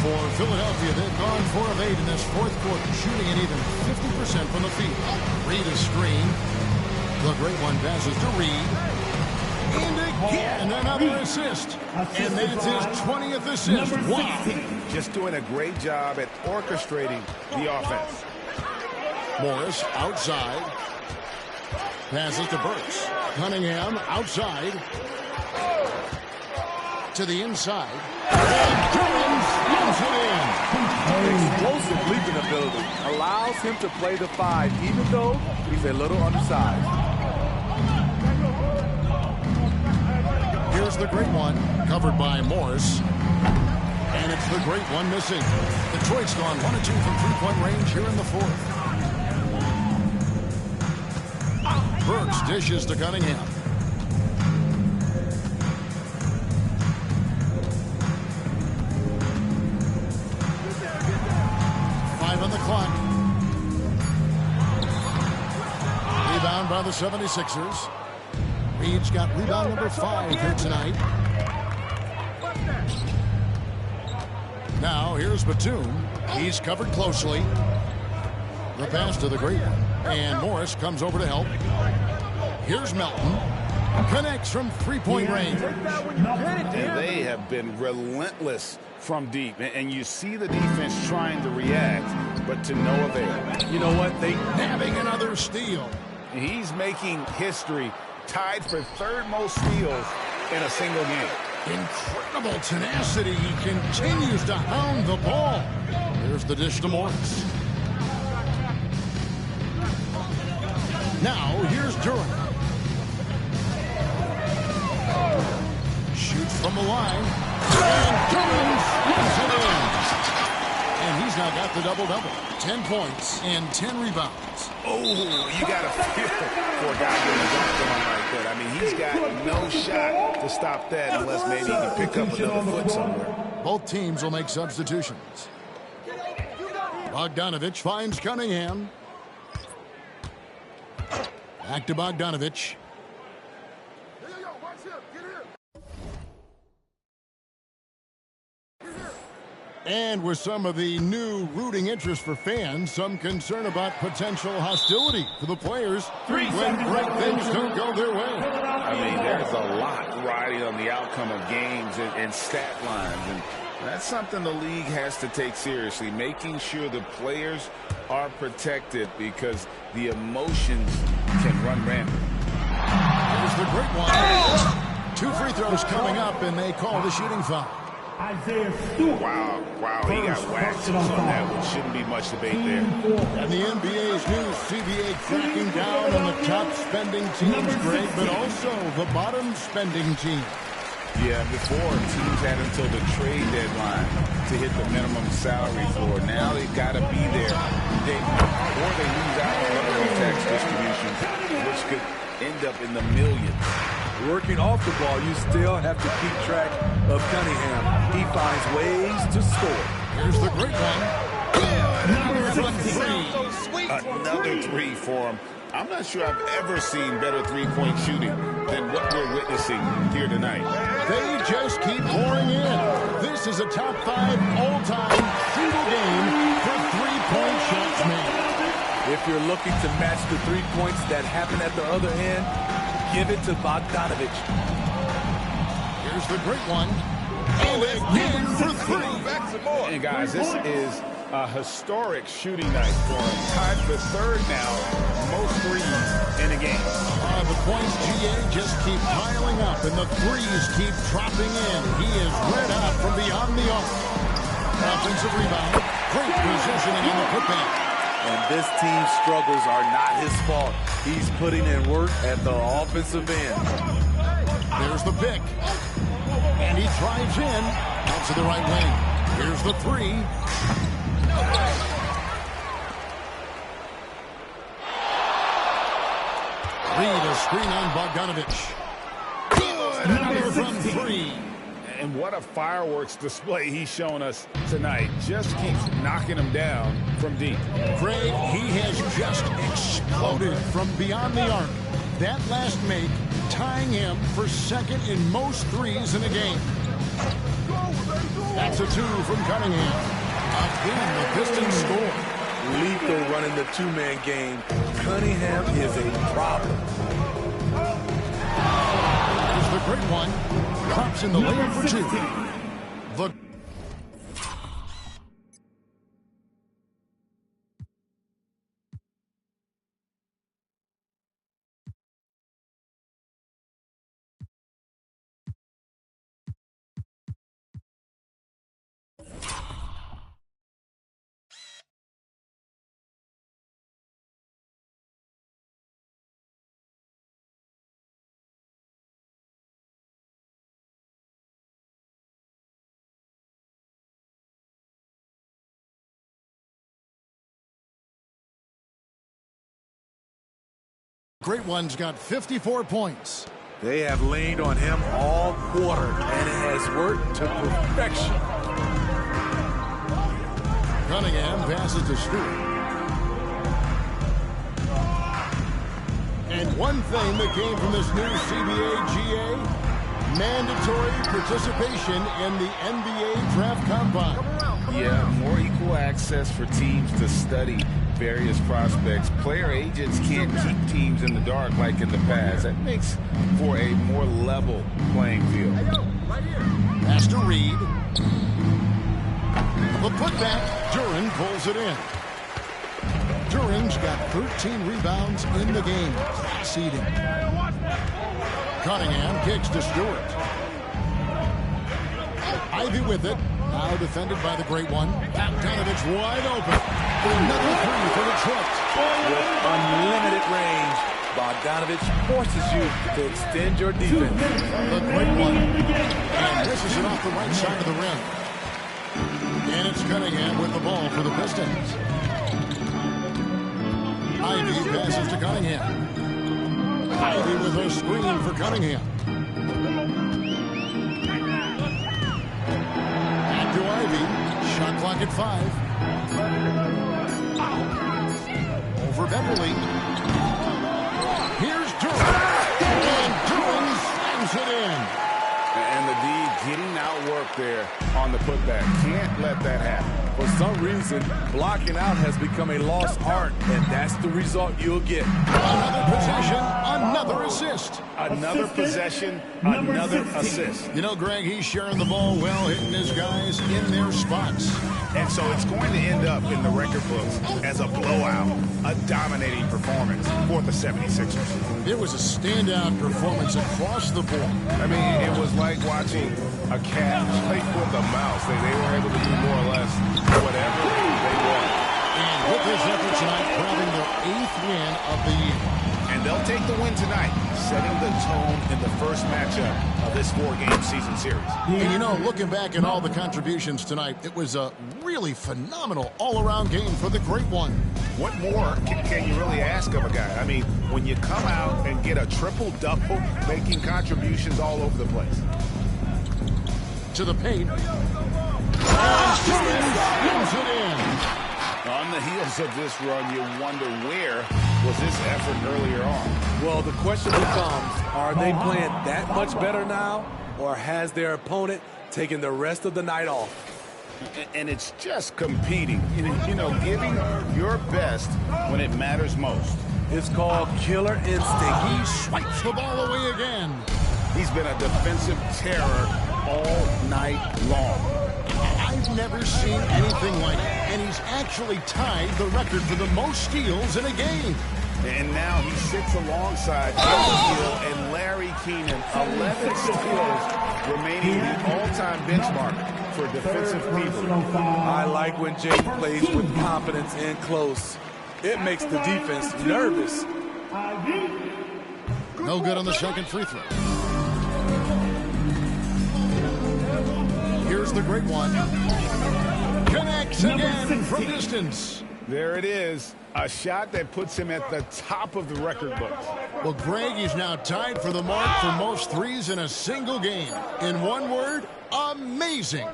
B: For Philadelphia, they've gone 4 of 8 in this 4th quarter, shooting an even 50% from the field. Reed is screen. The great one passes to Reed. And again, another assist. And it's his 20th assist. Wow.
E: Just doing a great job at orchestrating the offense.
B: Morris outside. Passes to Burks. Cunningham outside. To the inside. And Jones slows it in.
A: Explosive leaping ability allows him to play the 5, even though he's a little undersized.
B: Here's the great one, covered by Morris. And it's the great one missing. Detroit's gone 1 of 2 from 3-point range here in the 4th. Burks dishes to Cunningham. 5 on the clock. Rebound by the 76ers. Reed's got rebound number 5 here tonight. Now here's Batum. He's covered closely. The pass to the great one. And Morris comes over to help. Here's Melton. Connects from three-point range.
E: And they have been relentless from deep. And you see the defense trying to react, but to no avail.
A: You know what? They
B: Nabbing another steal.
E: He's making history, tied for third most steals in a single game.
B: Incredible tenacity. He continues to hound the ball. Here's the dish to Morris. Now, here's Durant. Shoots from the line. And Durant slams it in. And he's now got the double-double. 10 points and 10 rebounds.
E: Oh, you got to feel for a guy getting dunked on like that. I mean, he's got no shot to stop that unless maybe he can pick up another foot somewhere.
B: Both teams will make substitutions. Bogdanovich finds Cunningham. Back to Bogdanovich. And with some of the new rooting interest for fans, some concern about potential hostility for the players when great things don't go their way.
E: I mean, there's a lot riding on the outcome of games and stat lines, and that's something the league has to take seriously, making sure the players are protected because the emotions can run rampant.
B: Here's the great one. 2 free throws coming up, and they call the shooting foul.
H: Isaiah Stewart.
E: Wow, he got waxed on that one. Shouldn't be much debate there.
B: And the NBA's new CBA cracking down on the top spending teams, Greg, but also the bottom spending teams.
E: Yeah, before teams had until the trade deadline to hit the minimum salary floor. Now they've got to be there. Or they lose out on luxury tax distribution, which could end up in the millions.
A: working off the ball, you still have to keep track of Cunningham. He finds ways to score.
B: Here's the great one.
E: Another three for him. I'm not sure I've ever seen better three-point shooting than what we're witnessing here tonight.
B: They just keep pouring in. This is a top 5 all-time single game for three-point shots made.
A: If you're looking to match the 3 points that happen at the other end, give it to Bogdanovich.
B: Here's the great one. And again for 3.
E: And guys, this is a historic shooting night for him. Tied for third now, most threes in a game.
B: The points, GA, just keep piling up, and the threes keep dropping in. He is red out from beyond the arc. Offensive rebound. Great positioning on the putback.
A: And this team's struggles are not his fault. He's putting in work at the offensive end.
B: There's the pick. And he drives in. Out to the right wing. Here's the 3. Reed, a screen on Bogdanovich. Good. Another from 3.
E: And what a fireworks display he's shown us tonight. Just keeps knocking him down from deep.
B: Greg, he has just exploded from beyond the arc. That last make tying him for second in most threes in a game. That's a 2 from Cunningham. Again, the Pistons score.
A: Lethal running the two-man game. Cunningham is a problem.
B: Here's the great one. Drops in the lane for 2. The Great One's got 54 points.
A: They have leaned on him all quarter, and it has worked to perfection.
B: Cunningham passes to Stewart. And one thing that came from this new CBA GA, mandatory participation in the NBA Draft Combine.
C: Yeah, more equal access for teams to study various prospects. Player agents can't keep teams in the dark like in the past. That makes for a more level playing field.
B: Pass to Reed. The putback, Duran pulls it in. Duran's got 13 rebounds in the game. Seeding. Cunningham kicks to Stewart. Ivy with it. Now defended by the Great One. Bogdanovich wide open. Another three for the Trips.
A: With unlimited range, Bogdanovich forces you to extend your defense.
B: The Great One. And misses it off the right side of the rim. And it's Cunningham with the ball for the Pistons. Ivy passes to Cunningham. Ivy with a screen for Cunningham. Back to Ivy. Shot clock at 5. Over Beverly. Here's Duran. And Duran slams it in.
C: And the D getting outworked there on the putback. Can't let that happen.
A: For some reason, blocking out has become a lost art, and that's the result you'll get.
B: Another possession, another assist.
C: Another possession, another assist.
B: You know, Greg, he's sharing the ball well, hitting his guys in their spots.
E: And so it's going to end up in the record books as a blowout, a dominating performance for the 76ers.
B: It was a standout performance across the board.
C: I mean, it was like watching a cat play with a mouse. They were able to do more or less whatever they want.
B: And with this effort tonight, grabbing their 8th win of the year.
E: And they'll take the win tonight, setting the tone in the first matchup of this 4-game season series.
B: And you know, looking back at all the contributions tonight, it was a really phenomenal all-around game for the Great One.
E: What more can you really ask of a guy? I mean, when you come out and get a triple-double, making contributions all over the place.
B: To the paint. And slams it in.
C: On the heels of this run, you wonder where was this effort earlier on?
A: Well, the question becomes, are they playing that much better now, or has their opponent taken the rest of the night off?
C: And it's just competing, you know, giving your best when it matters most.
A: It's called killer instinct.
B: He swipes the ball away again.
C: He's been a defensive terror all night long.
B: I've never seen anything like it, and he's actually tied the record for the most steals in a game.
C: And now he sits alongside Hill and Larry Keenan, 11 steals, remaining the all-time benchmark for defensive people.
A: I like when Jaden plays with confidence and close. It makes the defense nervous.
B: No good on the second free throw. Here's the Great One. Connects again from distance.
C: There it is. A shot that puts him at the top of the record books.
B: Well, Greg, he's now tied for the mark for most threes in a single game. In one word, amazing.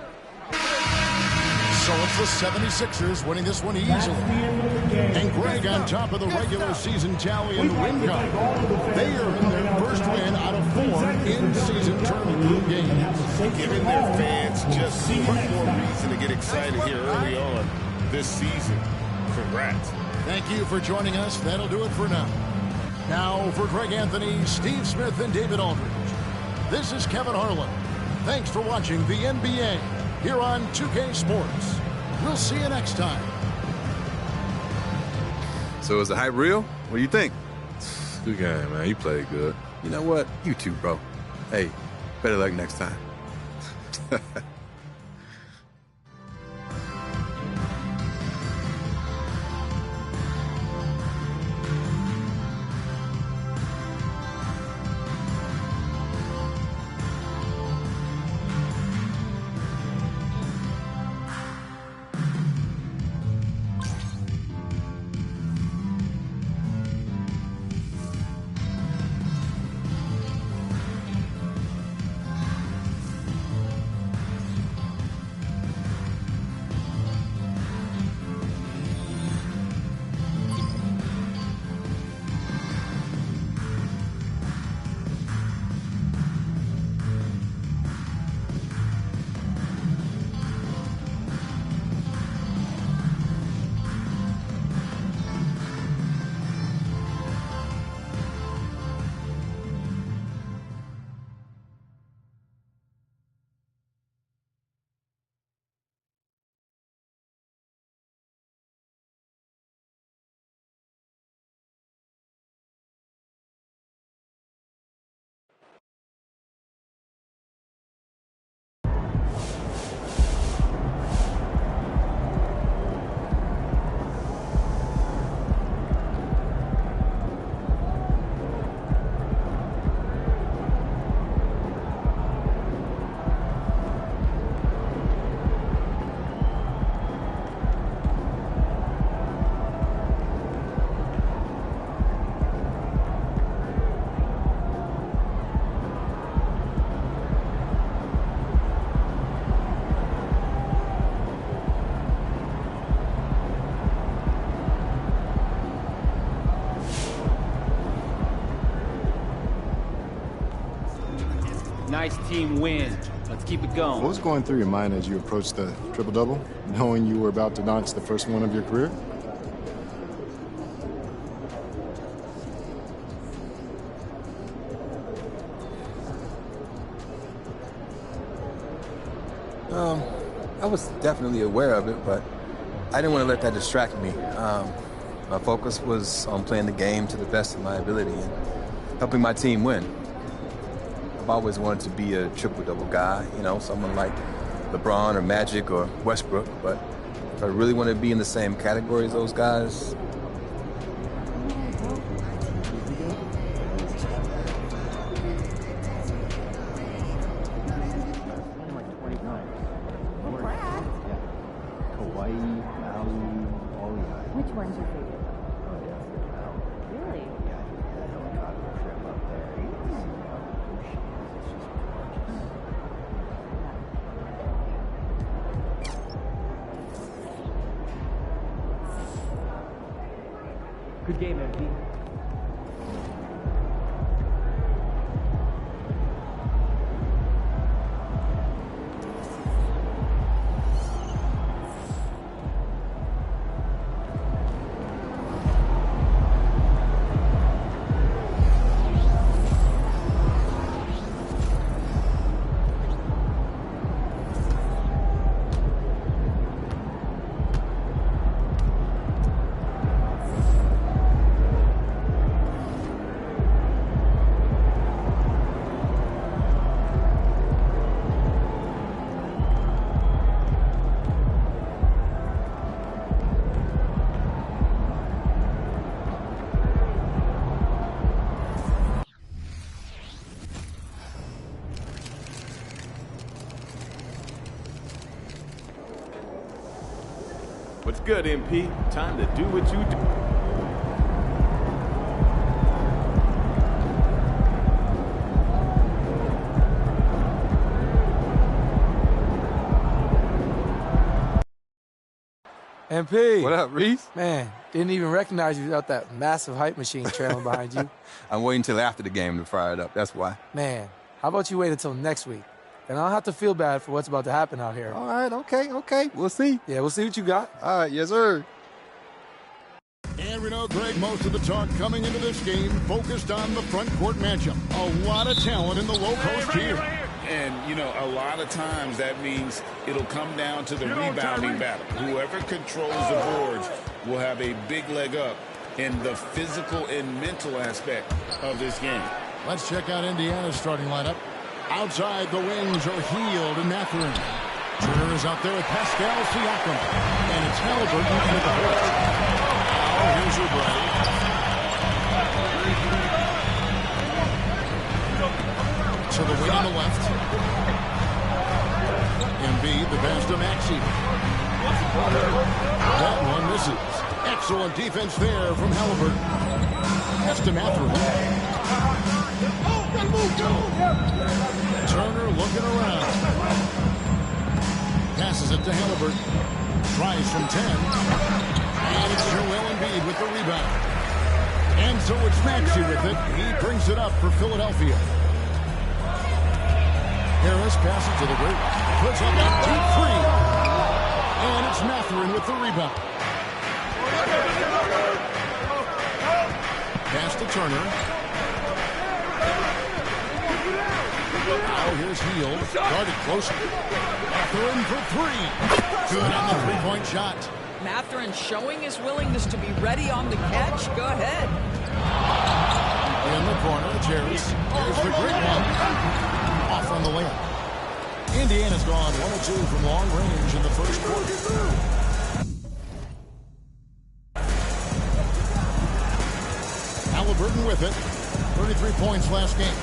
B: So it's the 76ers winning this one easily. And Greg on top of the regular season tally in the win column. They are in their first win out of 4 in-season tournament group games.
C: Giving their fans just one more reason to get excited here early on this season. Congrats.
B: Thank you for joining us. That'll do it for now. Now for Greg Anthony, Steve Smith, and David Aldridge. This is Kevin Harlan. Thanks for watching the NBA here on 2K Sports. We'll see you next time.
K: So is the hype real? What do you think? Good game, man. You played good. You know what? You too, bro. Hey, better luck next time.
L: nice team win. Let's keep it going.
M: What was going through your mind as you approached the triple-double, knowing you were about to notch the first one of your career?
N: I was definitely aware of it, but I didn't want to let that distract me. My focus was on playing the game to the best of my ability and helping my team win. I've always wanted to be a triple-double guy, you know, someone like LeBron or Magic or Westbrook, but if I really want to be in the same category as those guys,
O: Which one's your favorite? Really?
L: Good game, MP.
P: What's good, MP? Time to do what you do.
F: MP.
N: What up, Reese?
F: Man, didn't even recognize you without that massive hype machine trailing behind you.
N: I'm waiting until after the game to fire it up. That's why.
F: Man, how about you wait until next week? And I don't have to feel bad for what's about to happen out here.
N: All right, okay. We'll see.
F: Yeah, we'll see what you got.
N: All right, yes, sir.
B: And we know, Greg, most of the talk coming into this game focused on the front court matchup. A lot of talent in the low post here.
C: And, you know, a lot of times that means it'll come down to the rebounding battle. Whoever controls the boards will have a big leg up in the physical and mental aspect of this game.
B: Let's check out Indiana's starting lineup. Outside, the wings are Heald and Mathurin. Turner is out there with Pascal Siakam. And it's Halliburton into the post. Now, here's Oubre. To the wing on the left. Embiid, the pass to Maxey. That one misses. Excellent defense there from Halliburton. Pass to Mathurin. Turner looking around. Passes it to Halliburton. Tries from 10. And it's Joel Embiid with the rebound. And so it's Maxey with it. He brings it up for Philadelphia. Harris passes to the break. Puts up a deep three. And it's Mathurin with the rebound. Pass to Turner. Now here's Heald. Guarded closely. Mathurin for three. Good on the three-point shot.
Q: Mathurin showing his willingness to be ready on the catch. Go ahead.
B: In the corner, it's Harris. Here's the great one. Off on the layup. Indiana's gone 1-2 from long range in the first quarter. Halliburton with it. 33 points last game.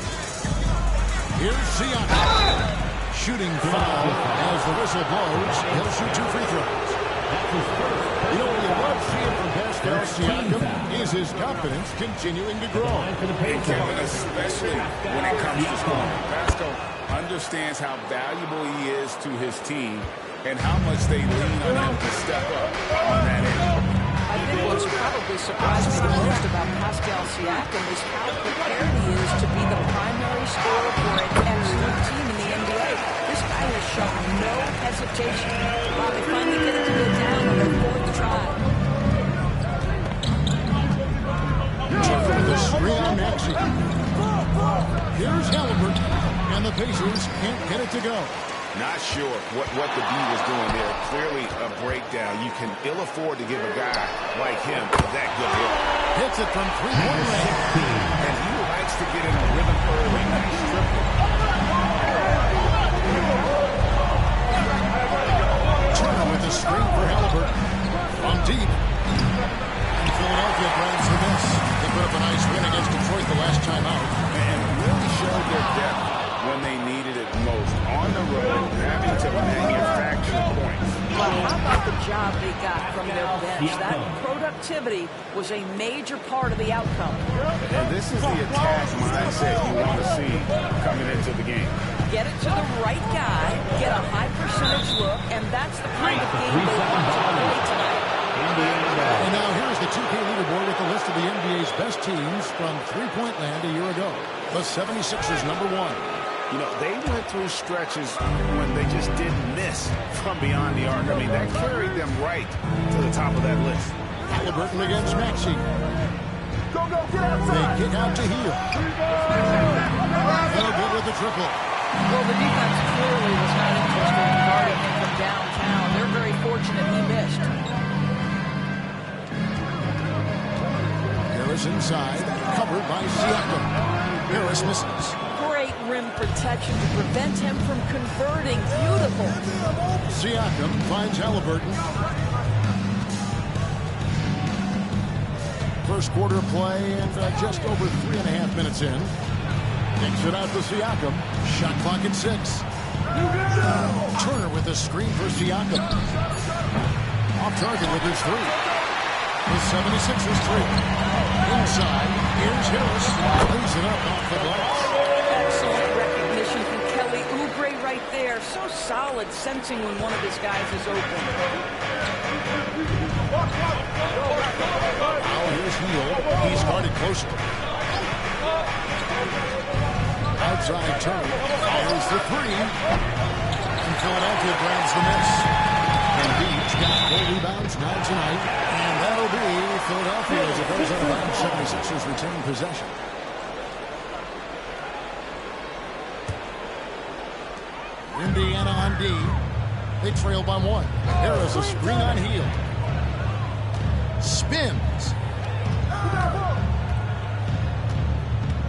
B: Here's Siakam. Shooting foul as the whistle blows. He'll shoot 2 free throws. You know what you love seeing from Pascal Siakam is his confidence continuing to grow.
C: And Kevin, especially when it comes to scoring. Pascal understands how valuable he is to his team and how much they lean on him to step up on that end.
Q: I What's probably surprised me the most about Pascal Siakam is how prepared he is to be the primary scorer for an excellent team in the NBA. This guy has shown no hesitation. Wow, they finally get it to go down on their fourth try.
B: Turner with a screen on Maxey. Here's Halliburton, and the Pacers can't get it to go.
E: Not sure what the D was doing there. Clearly a breakdown. You can ill afford to give a guy like him that good look.
B: Hits it from three-point range.
E: And he likes to get in a rhythm early. Nice triple.
B: Turner with the screen for Halliburton. From deep. And Philadelphia grabs the miss. They put up a nice win against Detroit the last time out.
E: And really showed their depth when they needed it most. On the road, having to manufacture points.
Q: Well, how about the job they got from their bench? That productivity was a major part of the outcome.
E: And this is the attack mindset you want to see coming into the game.
Q: Get it to the right guy, get a high percentage look, and that's the kind of game they want to play tonight.
B: And now here's the 2K leaderboard with the list of the NBA's best teams from three-point land a year ago. The 76ers #1.
E: You know, they went through stretches when they just didn't miss from beyond the arc. I mean, that carried them right to the top of that list.
B: Halliburton against Maxey.
H: Go, get outside.
B: They kick out to Hield. No good with the triple.
Q: Well, the defense clearly was not interested in guarding him from downtown. They're very fortunate he missed.
B: Harris inside, covered by Siakam. Harris misses.
Q: Great rim protection to prevent him from converting. Beautiful.
B: Siakam finds Halliburton. First quarter play and just over 3.5 minutes in. Kicks it out to Siakam. Shot clock at 6. Turner with a screen for Siakam. Off target with his three. The 76ers three. Inside, here's Harris. Lays it up off the glass.
Q: Excellent recognition from Kelly Oubre right there. So solid, sensing when one of his guys is open.
B: Now here's Hield. He's guarded closely. Outside Turner. Fires the three. And Philadelphia grabs the miss. Embiid's got 4 rebounds now tonight. And that'll be Philadelphia as it goes out of bounds. 76ers retain possession. Indiana on D. They trail by 1. Harris a screen on Hield. Spins.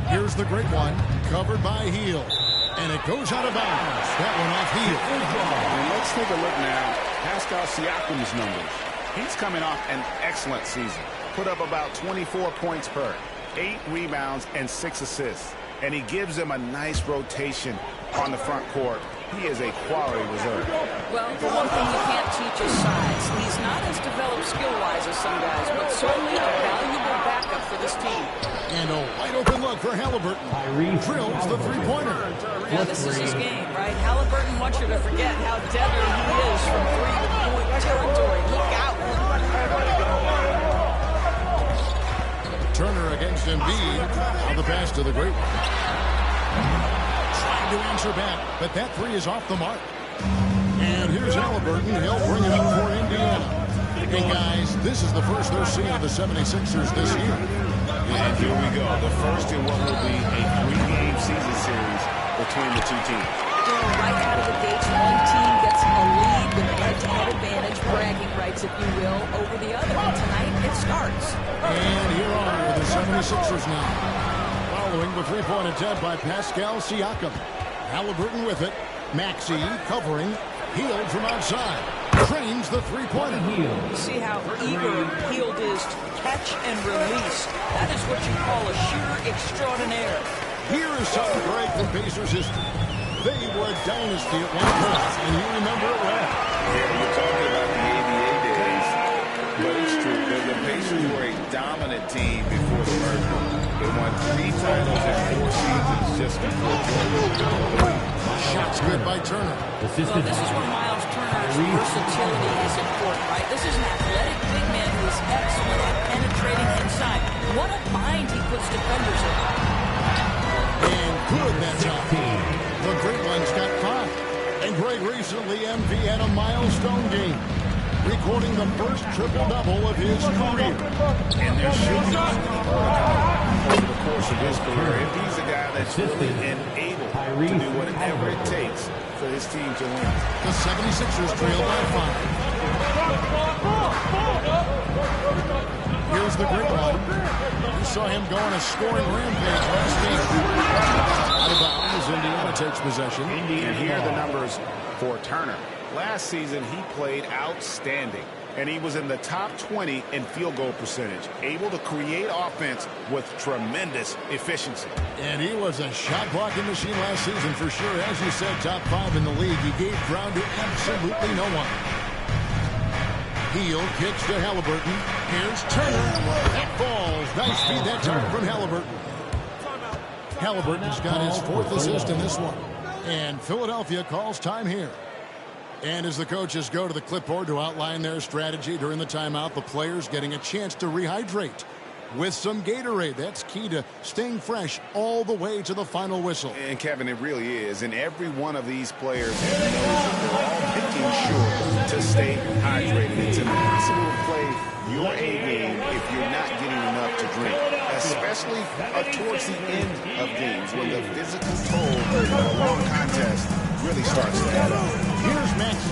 B: Here's the great one. Covered by Hield. And it goes out of bounds. That one off Hield.
E: And let's take a look now. Pascal Siakam's numbers. He's coming off an excellent season. Put up about 24 points per, 8 rebounds, and 6 assists. And he gives them a nice rotation on the front court. He is a quality reserve.
Q: Well, the one thing you can't teach is size. He's not as developed skill-wise as some guys, but certainly a valuable backup for this team.
B: And a wide-open look for Halliburton. Drills the three-pointer.
Q: Yeah, this is his game, right? Halliburton wants you to forget how deadly he is from three-point territory. Look out.
B: Turner against Embiid. Now the pass to the great one. Trying to answer back, but that three is off the mark. And here's Halliburton. He'll bring it up for Indiana. And guys, this is the first they're seeing of the 76ers this year.
E: And here we go. The first in what will be a 3-game season series between the two teams.
Q: Right out of the gates, one team gets a lead with a head-to-head advantage, bragging rights, if you will, over the other. And tonight, it starts.
B: And here are the 76ers now. Following the three-point attempt by Pascal Siakam. Halliburton with it. Maxey covering. Hield from outside. Trains the three-pointer.
Q: You see how eager Hield is to catch and release. That is what you call a shooter extraordinaire.
B: Here is something great from Pacers history. They were a dynasty at one point, and you remember it well.
C: Yeah, you're talking about the ABA days, but it's true. The Pacers were a dominant team before the merger. They won 3 titles in 4 seasons just before Jordan.
B: Shots good by Turner.
Q: Well, this is where Miles Turner's versatility is important, right? This is an athletic big man who is excellent at penetrating inside. What a bind he puts defenders in.
B: And good that time. The Great One's got 5. And Greg recently MV had a milestone game, recording the first triple-double of his career.
C: And there should be over the course of his career. If he's a guy that's willing and able to do whatever it takes for his team to win.
B: The 76ers trail by 5. Here's the Great One. You saw him go on a scoring rampage last game. Out of bounds, Indiana takes possession.
E: And here are the numbers for Turner. Last season, he played outstanding, and he was in the top 20 in field goal percentage, able to create offense with tremendous efficiency.
B: And he was a shot blocking machine last season for sure. As you said, top 5 in the league. He gave ground to absolutely no one. Heel kicks to Halliburton. Here's Turner. That falls. Nice feed that time from Halliburton. Halliburton's got his 4th assist in this one. And Philadelphia calls time here. And as the coaches go to the clipboard to outline their strategy during the timeout, the players getting a chance to rehydrate with some Gatorade. That's key to staying fresh all the way to the final whistle.
E: And, Kevin, it really is. And every one of these players knows that they're all making sure to stay hydrated. It's impossible to play your A game if you're not getting enough to drink, especially towards the end of games when the physical toll of a long contest really starts to add up.
B: Here's Maxey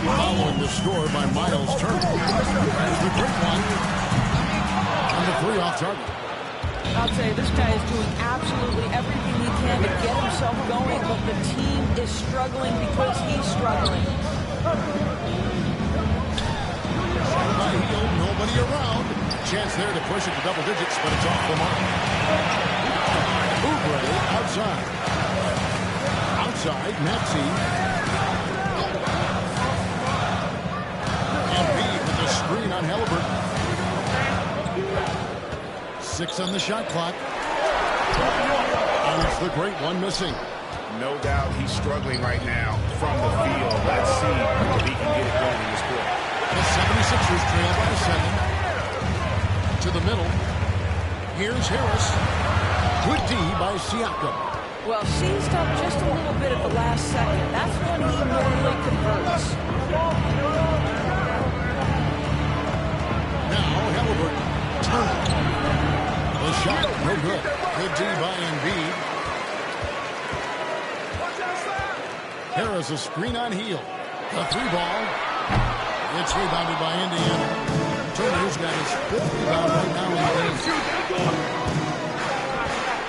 B: following the score by Miles Turner. There's the Great One. And the 3 off target.
Q: I'll tell you, this guy is doing absolutely everything he can to get himself going, but the team is struggling because he's struggling.
B: By heel, nobody around. Chance there to push it to double digits, but it's off the mark. Oubre outside. Outside, Maxey. And Reed with the screen on Halliburton. 6 on the shot clock. And it's the Great One missing.
E: No doubt he's struggling right now from the field. Let's see if he can get it going in this quarter.
B: The 76ers trail by 7. To the middle. Here's Harris. Good D by Siakam.
Q: Well, seized up just a little bit at the last second. That's when he normally converts.
B: Now Halliburton. Turner. The shot, no good. Good D by Embiid. Harris a screen on heel. The 3 ball. It's rebounded by Indiana. Turner's got his 5th rebound right now in the game.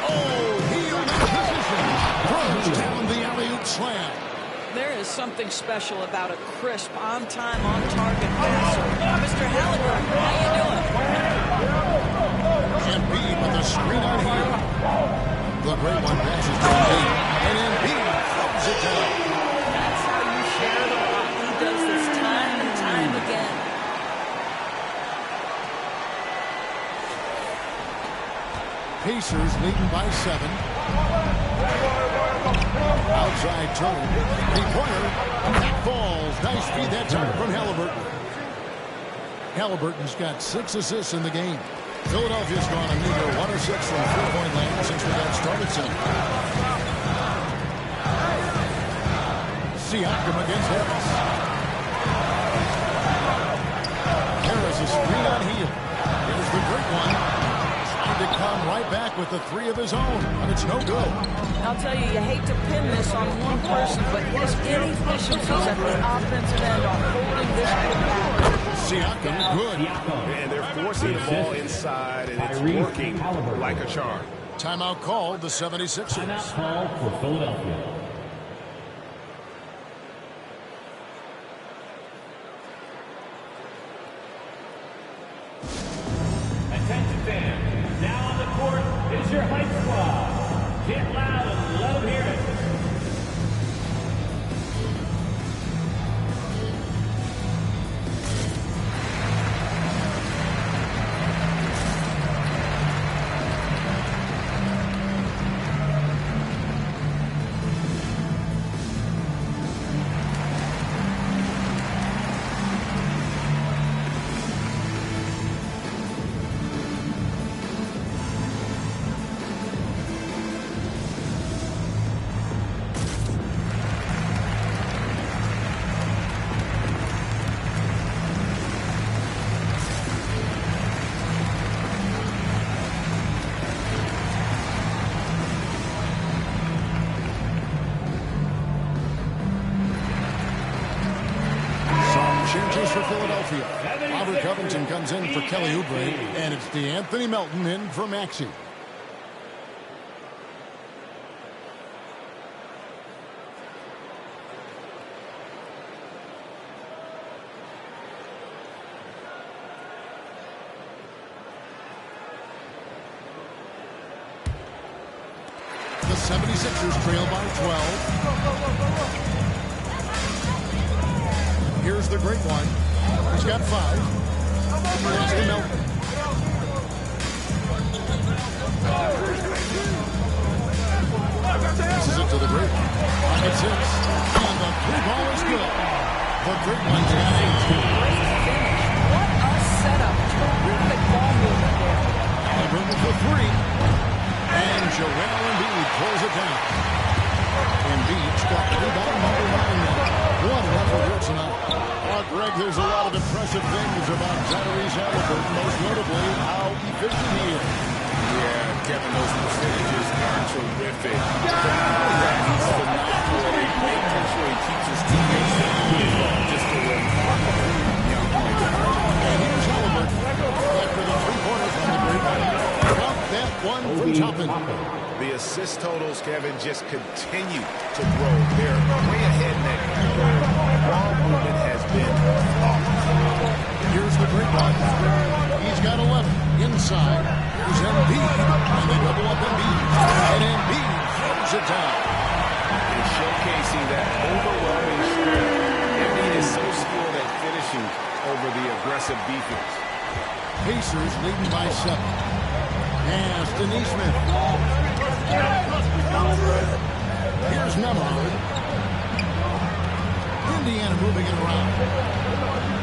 B: Oh, heel in position. Throws down the alley-oop slam.
Q: There is something special about a crisp, on-time, on-target passer. Mr. Halliburton, how you doing?
B: Embiid with the screen on heel. The Great One passes to Embiid. And Embiid throws it down.
Q: That's how you share the rock. He does this time and time again.
B: Pacers leading by 7. Outside Turner. Three-pointer. That falls. Nice feed that time from Halliburton. Halliburton's got 6 assists in the game. Philadelphia's gone a meager 1 of 6 from three-point land since we got started tonight. Siakam against Harris. Harris a screen on heel. Here's the Great One. Trying to come right back with the 3 of his own, but it's no good.
Q: I'll tell you, you hate to pin this on one person, but his inefficiencies at the offensive end are holding this group back.
B: Siakam, good.
E: And they're forcing the ball inside, and it's working like a charm.
B: Timeout called, the 76ers.
H: Timeout called for Philadelphia. Attention fans, now on the court is your hype squad. Get loud and let them hear it.
B: changes for Philadelphia. Robert Covington comes in for Kelly Oubre, and it's DeAnthony Melton in for Maxey. The 76ers trail by 12. Here's the great one. He's got 5. Pass to Melton. Passes it to the great one. Pocket 6. And the 3-ball is good. The great one's got 8.
Q: Great finish. What a setup. Terrific ball movement there.
B: Halliburton for 3. And Joel Embiid pulls it down. Embiid's got rebound number 9 now. What an effort here tonight. Greg, there's a lot of impressive things about Tyrese Halliburton, most notably how efficient he is.
C: Yeah, Kevin, those percentages are terrific. He's phenomenal. He makes sure he keeps his teammates just a remarkable young player.
B: And here's Halliburton. After the 3-pointer from the great one. Drop that one from Toppin.
E: The assist totals, Kevin, just continue to grow. They're way ahead in that category. Ball movement has been off.
B: Here's the great one. He's got 11. Inside. Here's Embiid. And they double up Embiid. And Embiid throws it down.
C: And showcasing that overwhelming strength. Embiid is so skilled at finishing over the aggressive defense.
B: Pacers leading by 7. Pass to Neesmith. Here's Nemrod. Indiana moving it around.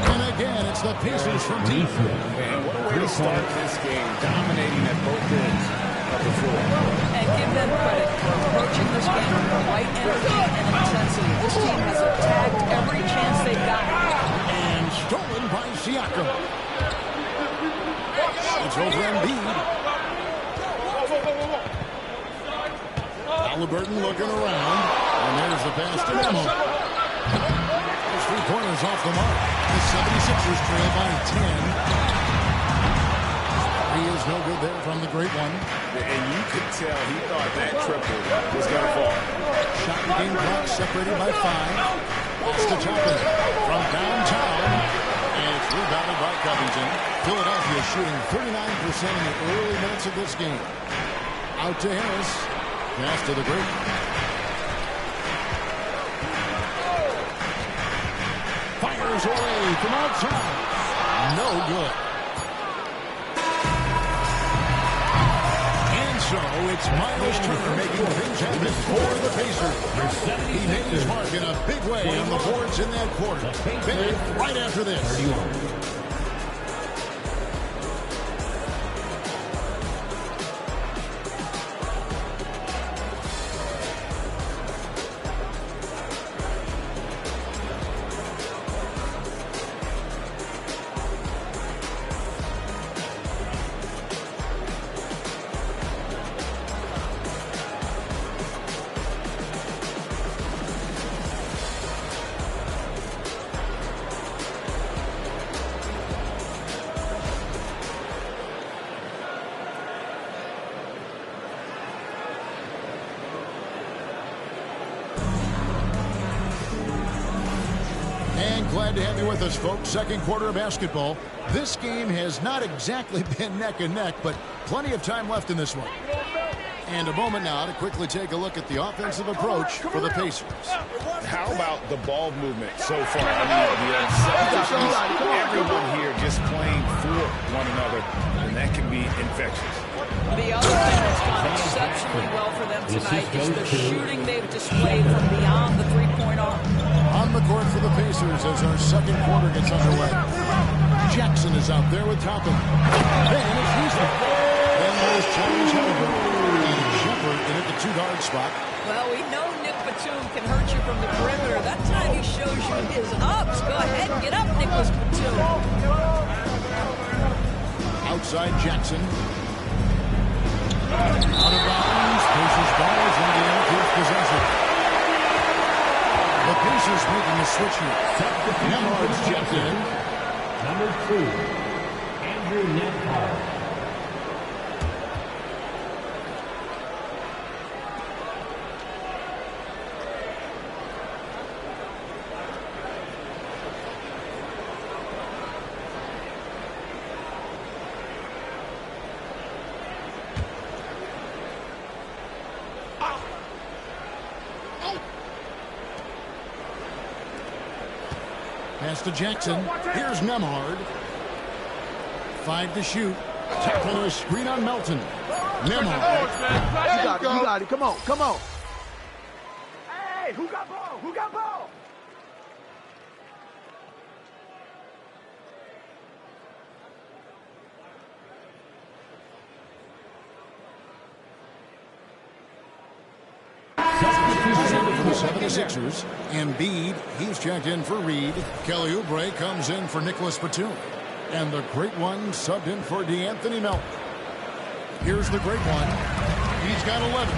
B: And again, it's the Pacers from deep.
C: And what a way to start this game, dominating at both ends of the floor.
Q: And give them credit for approaching this game with the right energy and intensity. This team has attacked every chance they've gotten.
B: And stolen by Siakam. It's over Embiid. Halliburton looking around. And there's the pass to Nemo. Those 3-pointers off the mark. The 76ers trail by 10. He is no good there from the great one.
C: And you could tell he thought that triple was going to fall.
B: Shot the game clock separated by 5. Pass to Toppin from downtown. And it's rebounded by Covington. Philadelphia shooting 39% in the early minutes of this game. Out to Harris. Pass to the great. Fires away from outside. No good. And so it's Miles Turner making things happen for the Pacers. He made his mark in a big way on the boards in that quarter. Back right after this. Glad to have you with us, folks. Second quarter of basketball. This game has not exactly been neck and neck, but plenty of time left in this one. And a moment now to quickly take a look at the offensive approach for the Pacers.
C: How about the ball movement so far? I mean, the unselfishness, everyone here just playing for one another, and that can be infectious.
Q: The other thing that's gone exceptionally well for them tonight is the shooting they've displayed from beyond the three-point arc.
B: On the court for the Pacers as our second quarter gets underway. Jackson is out there with Toppin. Then it's Houston. Then there's Tyrese Halliburton. And Shepard in at the 2-guard spot.
Q: Well, we know Nick Batum can hurt you from the perimeter. That time he shows you his ups. Go ahead and get up, Nicholas Batum.
B: Outside Jackson. Out of bounds. Pacers ball is in the end of possession. The Pacers Pacers making the switch here. Nembhard's checked in.
H: Number 2, Andrew Nembhard.
B: Pass to Jackson. Here's Nembhard. 5 to shoot. Tackling a screen on Melton. Nembhard.
R: You got it. Come on. Hey, who got ball? Who got ball?
B: For the 76ers, Embiid, he's checked in for Reed. Kelly Oubre comes in for Nicholas Batum. And the great one subbed in for DeAnthony Melton. Here's the great one. He's got 11.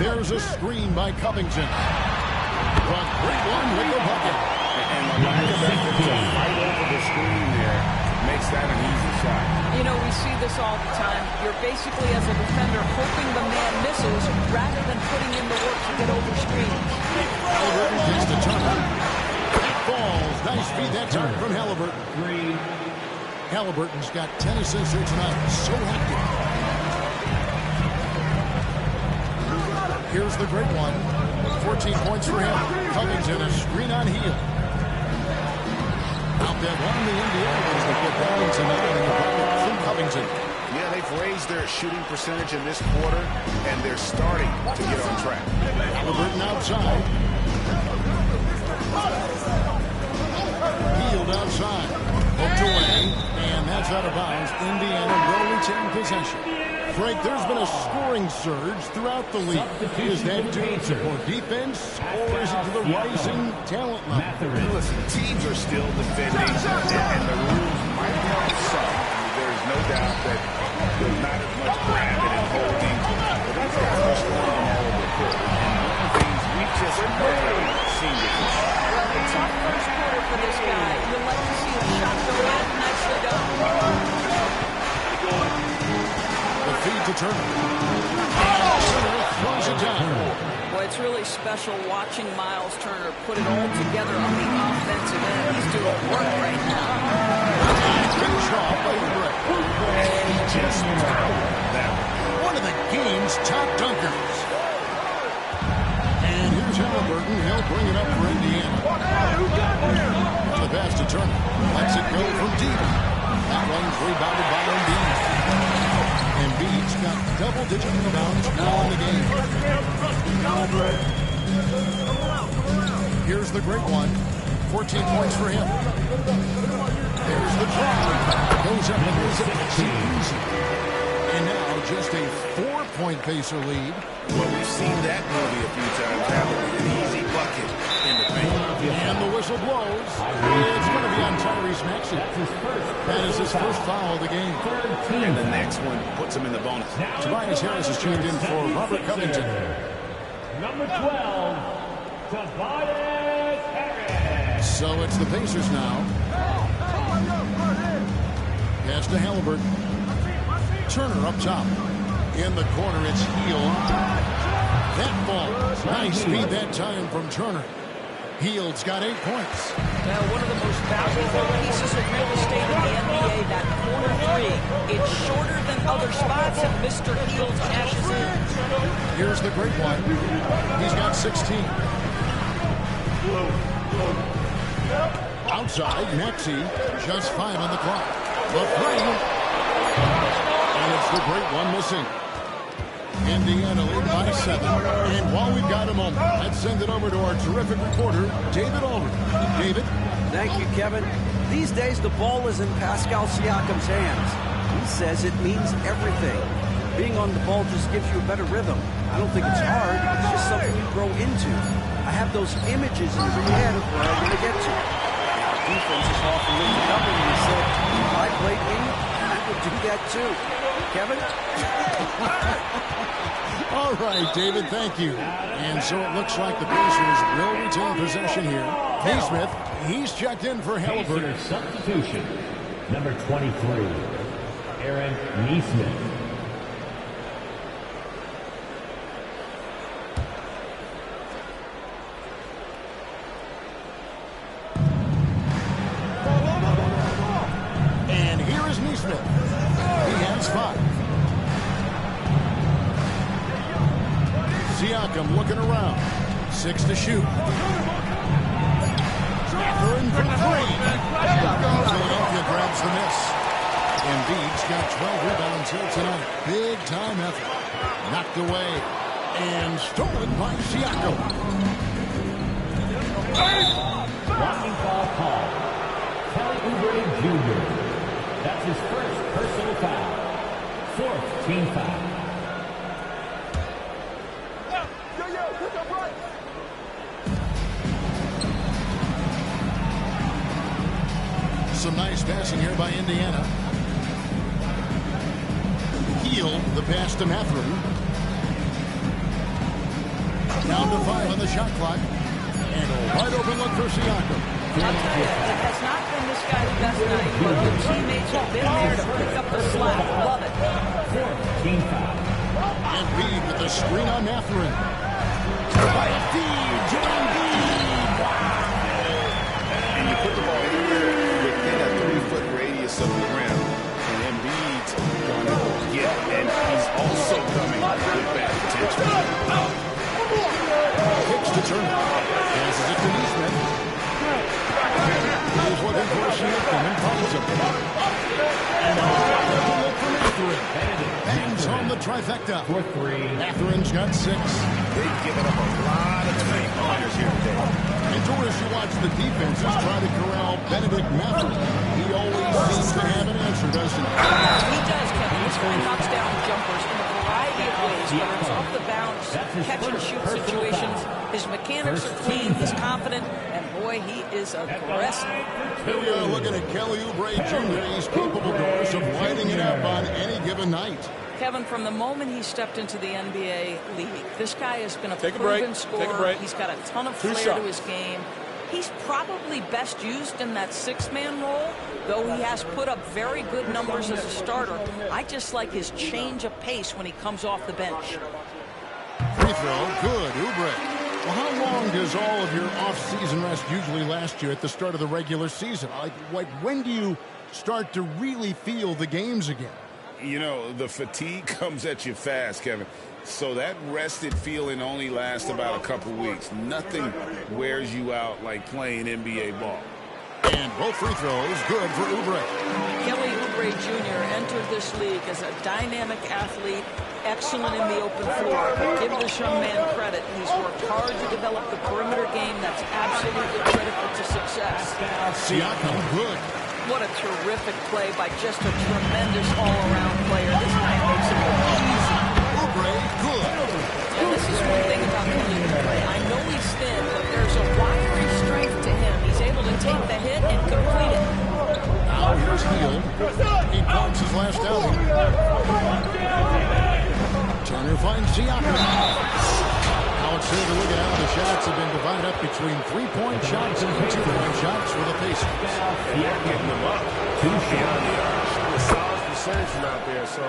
B: There's a screen by Covington. The great one with the bucket.
C: And the lack of effort to fight over the screen there makes that an easy shot.
Q: You know, we see this all the time. You're basically, as a defender, hoping the man misses rather than putting in the work to get over screens.
B: Halliburton gets the Turner. Falls. Nice feed that time from Halliburton. Halliburton's got 10 assists here tonight. So active. Here's the great one. 14 points for him. Covington, a screen on Hield. Out that one, the NBA is to get that one tonight in the bucket from Covington.
E: Yeah, they've raised their shooting percentage in this quarter, and they're starting to get on track.
B: Halliburton outside. Hield outside. Hooked away, and that's out of bounds. Indiana will retain possession. Frank, there's been a scoring surge throughout the league. Is that due to poor defense, or is it to the rising talent level?
E: Listen, teams are still defending, and the rules might help some. There's no doubt that there's not as much grabbing and holding, but these guys are scoring all over the court. And things we just never seen before.
Q: A tough first quarter for this guy. You'd like to see a shot go in. Nicely done.
B: The feed to Turner. And Turner throws it down.
Q: Boy, it's really special watching Miles Turner put it all together on the offensive end. He's doing work right now.
B: Finish off by Oubre. And he just fouled that one of the game's top dunkers. And here's Halliburton. He'll bring it up for Indiana. On the pass to Turner. Lets it go from deep. That one's rebounded by Embiid. Embiid's got double-digit rebounds now in the game. Here's the great one. 14 points for him. There's the drive. Goes up and goes up. Easy. And now just a 4-point Pacer lead.
E: Well, we've seen that movie a few times happen. An easy bucket in the paint.
B: And the whistle blows. It's going to be on Tyrese Maxey. That is his first foul of the game.
E: And the next one puts him in the bonus.
B: Tobias Harris is checked in for Robert Covington.
H: Number 12, Tobias Harris.
B: So it's the Pacers now. Pass to Halliburton. Turner up top. In the corner, it's Hield. That ball. Nice speed that time from Turner. Hield's got 8 points.
Q: Now, one of the most valuable pieces of real estate in the NBA, that corner three. It's shorter than other spots, and Mr. Hield cashes in.
B: Here's the great one. He's got 16. Outside, Maxey, just 5 on the clock. The three. And it's the great one missing. Indiana lead by 7. And while we've got a moment, let's send it over to our terrific reporter, David Aldridge. David?
G: Thank you, Kevin. These days, the ball is in Pascal Siakam's hands. He says it means everything. Being on the ball just gives you a better rhythm. I don't think it's hard. It's just something you grow into. I have those images in my head of where I'm going to get to. Now, defense is often linked up, and he said, if I played me, I would do that too. Kevin?
B: All right, David, thank you. And so it looks like the Pacers will retain possession here. Neesmith, he's checked in for Halliburton.
H: Pacer substitution, number 23, Aaron Neesmith.
B: And here is Neesmith. He has 5. Siakam looking around. 6 to shoot. Mathurin from 3. Philadelphia grabs the miss. Embiid's got 12 rebounds here tonight. Big time effort. Knocked away. And stolen by Siakam.
H: Blocking foul call. Kelly Oubre Jr. That's his first personal foul. 4th team foul.
B: Some nice passing here by Indiana. Heel, the pass to Mathurin. Down to 5 on the shot clock. And a wide open look for Siakam.
Q: I'll tell you, it has not been this guy's best night, but the teammates have been there to pick up the slack. Love it.
H: 4th team foul.
B: Embiid with the screen on Mathurin.
C: And you put the ball anywhere within a 3-foot radius of the rim, and Embiid's going to get, and he's also coming with bad potential.
B: Kicks to Turner. Passes it to Neesmith. He's looking for Siakam and finds him. And a look for Mathurin. Bangs home the trifecta. Mathurin's got 6.
C: They've given up a lot of 3-pointers here today.
B: And Doris, you watch the defenses try to corral Benedict Mathurin. He always seems to have an answer, doesn't he?
Q: He does, Kevin. This guy knocks down jumpers in a variety of ways, whether it's off the bounce, catch-and-shoot situations. His mechanics are clean, he's confident, and boy, he is aggressive.
B: Here we are looking at Kelly Oubre Jr. He's capable, Doris, of lighting it up on any given night.
Q: Kevin, from the moment he stepped into the NBA league, this guy has been a
D: Take a
Q: proven
D: break.
Q: scorer.
D: Take a break.
Q: He's got a ton of
D: 2
Q: flair
D: shots.
Q: to his game. He's probably best used in that 6-man role, though he has put up very good numbers as a starter. I just like his change of pace when he comes off the bench.
B: Free throw, good, Oubre. Well, how long does all of your off-season rest usually last you at the start of the regular season? Like when do you start to really feel the games again?
C: You know, the fatigue comes at you fast, Kevin. So that rested feeling only lasts about a couple weeks. Nothing wears you out like playing NBA ball.
B: And both free throws good for Oubre.
Q: Kelly Oubre Jr. entered this league as a dynamic athlete, excellent in the open floor. But give this young man credit. He's worked hard to develop the perimeter game that's absolutely critical to success.
B: Siakam, good.
Q: What a terrific play by just a tremendous all-around player. This guy makes it look easy.
B: Oubre, good.
Q: And this is one thing about Kelly Oubre. I know he's thin, but there's a wiry strength to him. He's able to take the hit and complete it.
B: Now here's Hield. He points his last outing. Turner finds Siakam. Now it's here to look at how the shots have been divided up between 3-point shots and 2-point shots for the Pacers.
E: Getting them up. 2 shots. The solid percentage out there, so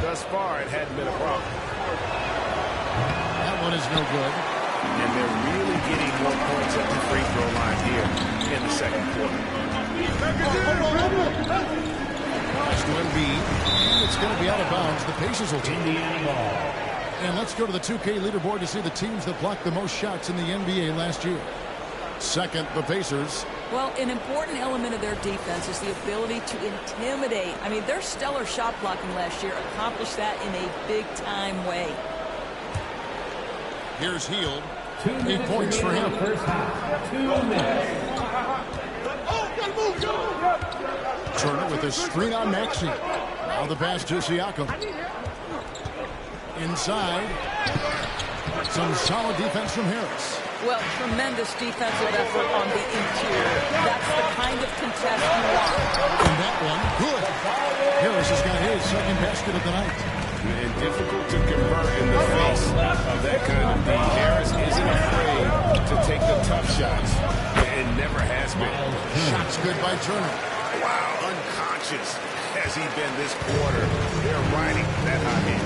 E: thus far it hadn't been a problem.
B: That one is no good.
E: And they're really getting more points at the free throw line here in the second quarter.
B: Pass to Embiid. It's going to be out of bounds. The Pacers will take
H: Indiana ball.
B: And let's go to the 2K leaderboard to see the teams that blocked the most shots in the NBA last year. Second, the Pacers.
Q: Well, an important element of their defense is the ability to intimidate. I mean, their stellar shot blocking last year accomplished that in a big-time way.
B: Here's Hield.
H: 2
B: 8 points for him.
H: First half. 2 minutes.
B: Turner with a screen on Maxey. Now the pass to Siakam. Inside. Some solid defense from Harris.
Q: Well, tremendous defensive effort on the interior. That's the kind of contest you want.
B: And that one, good. Harris has got his second basket of the night.
E: And difficult to convert in the face of that kind of D. Harris isn't afraid to take the tough shots, and never has been.
B: Shots good by Turner.
E: Wow, unconscious has he been this quarter. They're riding that hot hand.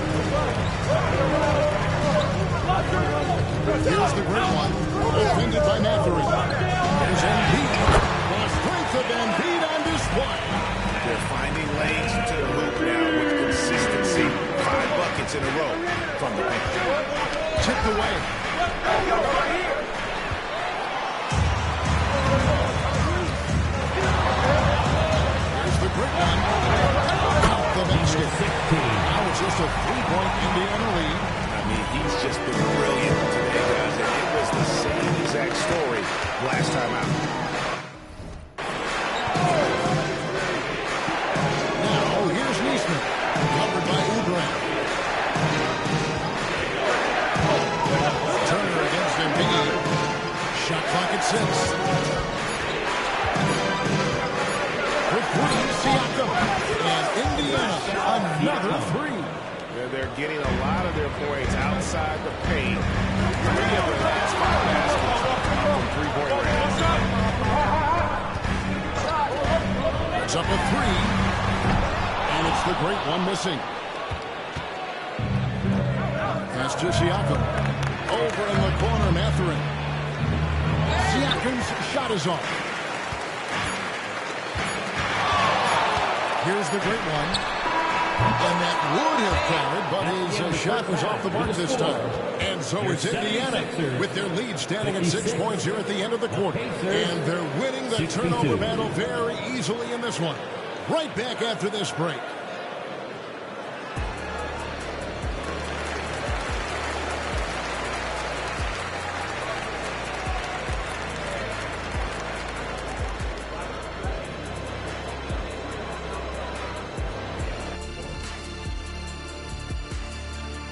B: Here's the great one. Defended by Mathurin. There's Embiid. The strength of Embiid on this one.
E: They're finding lanes to the hoop now with consistency. 5 buckets in a row from the bench.
B: Tipped away. Here's the great one. Out the basket. Now it's just a 3-point Indiana lead.
E: I mean, he's just been brilliant today, guys, and it was the same exact story last time out.
B: Now, here's Neesmith, covered by Oubre. Turner against Embiid. Shot clock at 6. For 3, Siakam. And Indiana, another 3.
E: They're getting a lot of their points outside the paint. 3 of their last 5 baskets from three-point range.
B: It's up a 3. And it's the great one missing. Pass to Siakam. Over in the corner, Mathurin. Siakam's shot is off. Here's the great one. And that would have counted, but his shot was off the mark this time. And so it's Indiana with their lead standing at 6 points here at the end of the quarter. And they're winning the turnover battle very easily in this one. Right back after this break.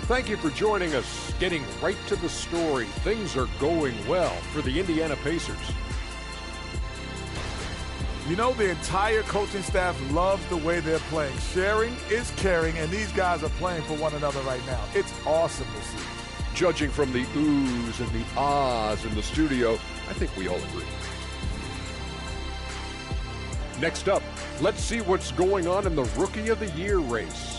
I: Thank you for joining us. Getting right to the story. Things are going well for the Indiana Pacers.
A: You know, the entire coaching staff loves the way they're playing. Sharing is caring, and these guys are playing for one another right now. It's awesome to see.
I: Judging from the oohs and the ahs in the studio, I think we all agree. Next up, let's see what's going on in the Rookie of the Year race.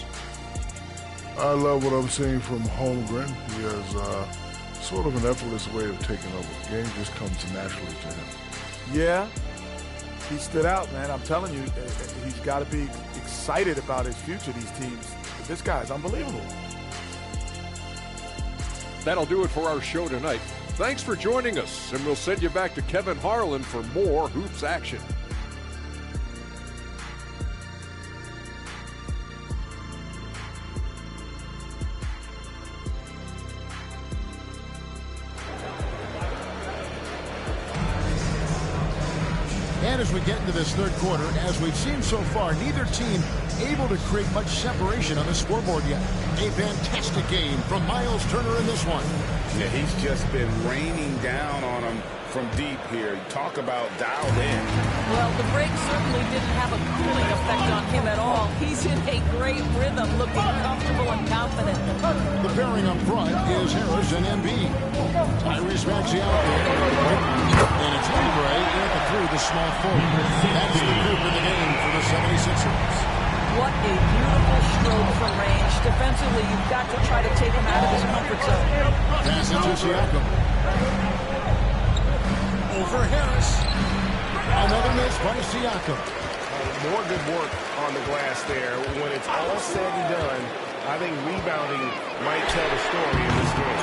J: I love what I'm seeing from Holmgren. He has sort of an effortless way of taking over. The game just comes naturally to him.
A: Yeah, he stood out, man. I'm telling you, he's got to be excited about his future, these teams. This guy is unbelievable.
I: That'll do it for our show tonight. Thanks for joining us, and we'll send you back to Kevin Harlan for more Hoops action.
B: And as we get into this third quarter, as we've seen so far, neither team able to create much separation on the scoreboard yet. A fantastic game from Miles Turner in this one.
E: Yeah, he's just been raining down on them from deep here. Talk about dialed in.
Q: Well, the break certainly didn't have a cooling effect on him at all. He's in a great rhythm, looking comfortable and confident.
B: The pairing up front is Harris and Embiid. Tyrese Maxey out there. And it's Oubre at the 3, the small forward. That's the group in the game for the 76ers.
Q: What a beautiful stroke from range. Defensively, you've got to try to take him out of his comfort zone.
B: Pass it to Siakam. Over Harris. Another miss by Siakam.
E: More good work on the glass there. When it's all said and done, I think rebounding might tell the story in this game.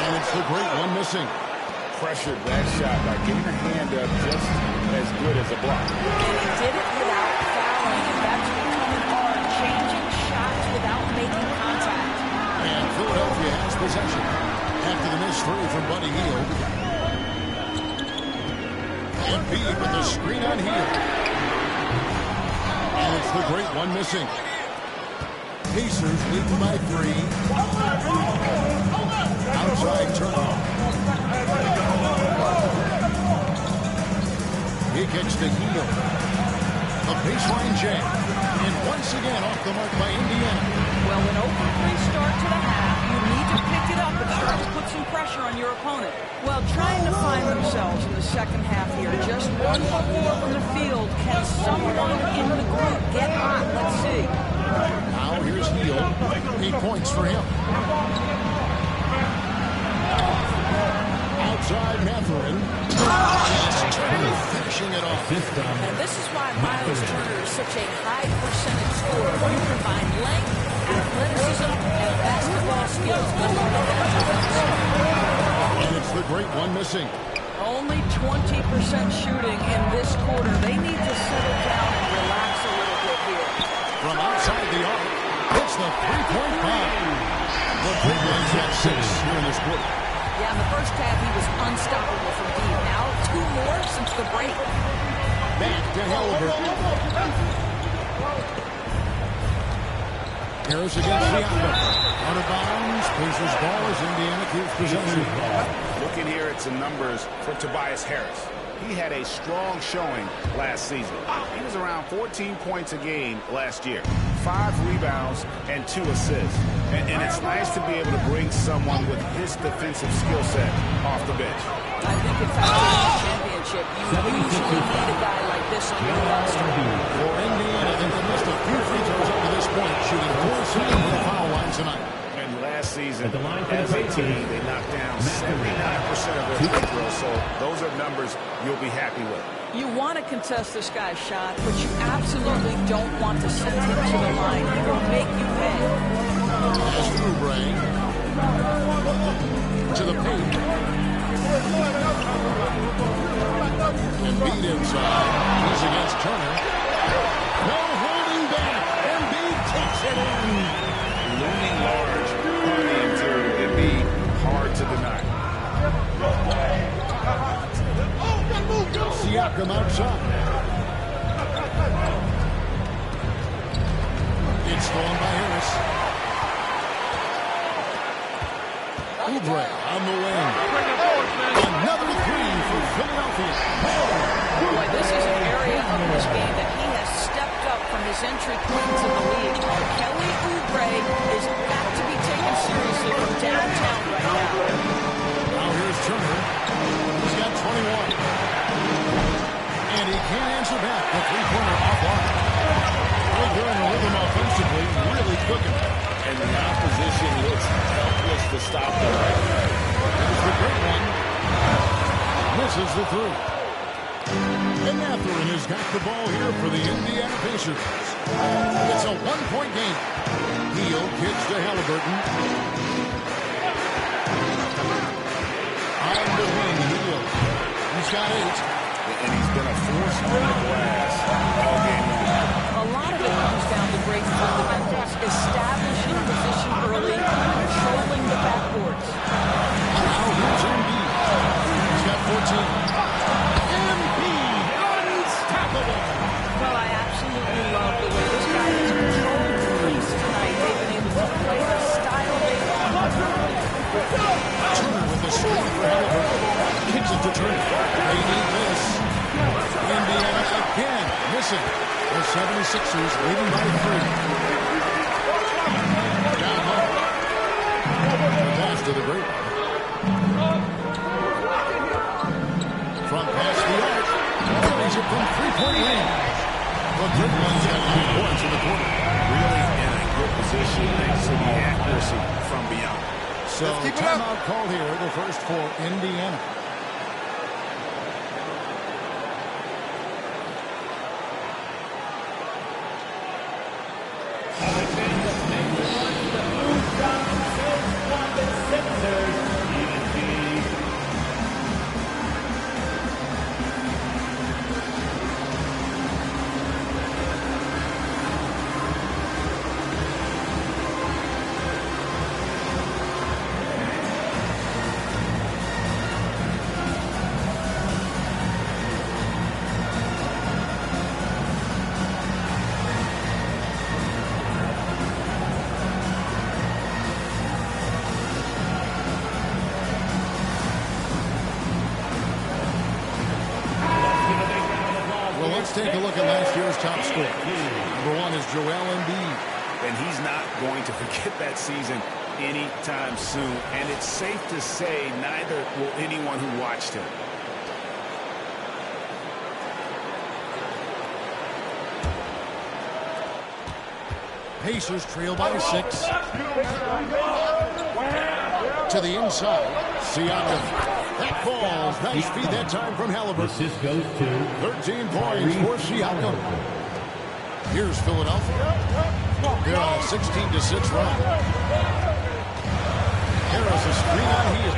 B: And it's the great one missing.
E: Pressured that shot by getting her hand up just as good as a block.
Q: And he did it without fouling, and that's becoming hard, changing shots without making contact.
B: And Philadelphia has possession after the missed 3 from Buddy Hield. Embiid with the screen on Hield. And it's the great one missing. Pacers leading by 3. Outside Turner. He kicks to Hield. The baseline jam. And once again off the mark by Indiana.
Q: Well, an open three start to the half, you need to pick it up and start to put some pressure on your opponent. Well, trying to find themselves in the second half here. Just 1 for 4 from the field. Can someone in the group get hot? Let's see.
B: Now here's Heel. 8 points for him. Outside Matherin. Turner finishing it off.
Q: And this is why Miles Turner is such a high percentage scorer. You combine length, athleticism, and basketball skills.
B: And it's the great one missing.
Q: Only 20% shooting in this quarter. They need to settle down and relax a little bit here.
B: From outside the arc, it's the three-point bomb. The big one's at 6 here in this quarter.
Q: Yeah, in the first half, he was unstoppable from deep. Now, 2 more since the break.
B: Back to Halliburton. Harris against Siakam. Out of bounds. Pacers ball as Indiana keeps possession.
E: Looking here at some numbers for Tobias Harris. He had a strong showing last season. He was around 14 points a game last year. 5 rebounds and 2 assists. And it's nice to be able to bring someone with his defensive skill set off the bench.
Q: I think if I win a championship, you usually need a guy like this on your roster.
B: For Indiana, they've missed a few free throws up to this point, shooting 4-7 from the foul line tonight.
E: And last season, as a team, they knocked down 79% of their free throws. So those are numbers you'll be happy with.
Q: You want to contest this guy's shot, but you absolutely don't want to send him to the line. He will make you pay.
B: As Oubre to the paint. And beat inside. He's against Turner. No holding back. Embiid takes it in.
E: Looming large on the interior. Embiid hard to deny.
B: Siakam outside. It's stolen by Harris. Oubre on the wing. Another 3 for Philadelphia.
Q: Boy, this is an area of this game that he has stepped up from his entry point to the league. Kelly Oubre is got to be taken seriously from downtown right now.
B: Now here's Turner. He's got 21. And he can't answer back. The three-pointer off arc. Right there in the rhythm offensively, really cooking.
C: And the opposition looks helpless to stop them right now.
B: There's the great one. Misses the 3. And Matherin has got the ball here for the Indiana Pacers. It's a 1-point game. Heel kicks to Halliburton. On the wing, Heel. He's got 8.
E: And he's been a force on the glass all game long.
Q: A lot of it comes down to great fundamentals, establishing position early, controlling the backboards.
B: Now here's Embiid. He's got 14. Embiid, unstoppable.
Q: Well, I absolutely love the way this guy has controlled the pace tonight. They've been able to play the style they want.
B: Turner with the screen for Halliburton. Kicks it to Turner. They need this. Indiana again missing. The 76ers leading by 3. Down low. The pass to the great one. Front pass the arc. Brings it from 3-point range. The great one's got 9 points in the quarter.
E: Really in a good position thanks to the accuracy from beyond.
B: So timeout called here, the first for Indiana. take a look at last year's top scorer. Number 1 is Joel Embiid.
E: And he's not going to forget that season anytime soon. And it's safe to say neither will anyone who watched him.
B: Pacers trail by 6. To the inside. Siakam. That falls. Nice feed that time from Halliburton.
H: Assist goes to
B: 13 points for Siakam. Here's Philadelphia. They're on a 16-6 run. Harris a screen on heel.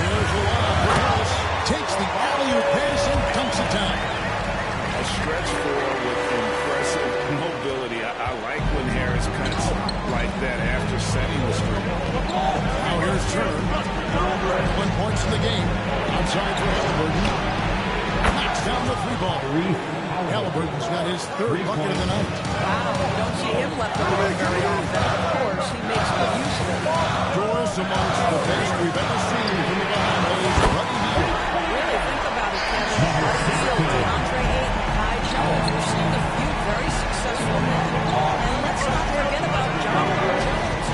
B: Here's the line for Harris. Takes the alley-oop pass and dunks it down.
E: A stretch four with impressive mobility. I like when Harris cuts like that after setting the screen.
B: Now here's Turner. 1 point in the game. Outside for Halliburton. Knocks down the 3-ball. Halliburton's got his 3rd bucket of the night.
Q: Wow, you don't see him left alone very often. Of course, he makes good use of it.
B: Doris amongst the best we've ever seen from the Bahamas. Buddy Hield.
Q: Really think about it, Kevin. Buddy Hield, DeAndre Ayton, Kai Jones. We've seen a few very successful men. And let's not forget about John Jones,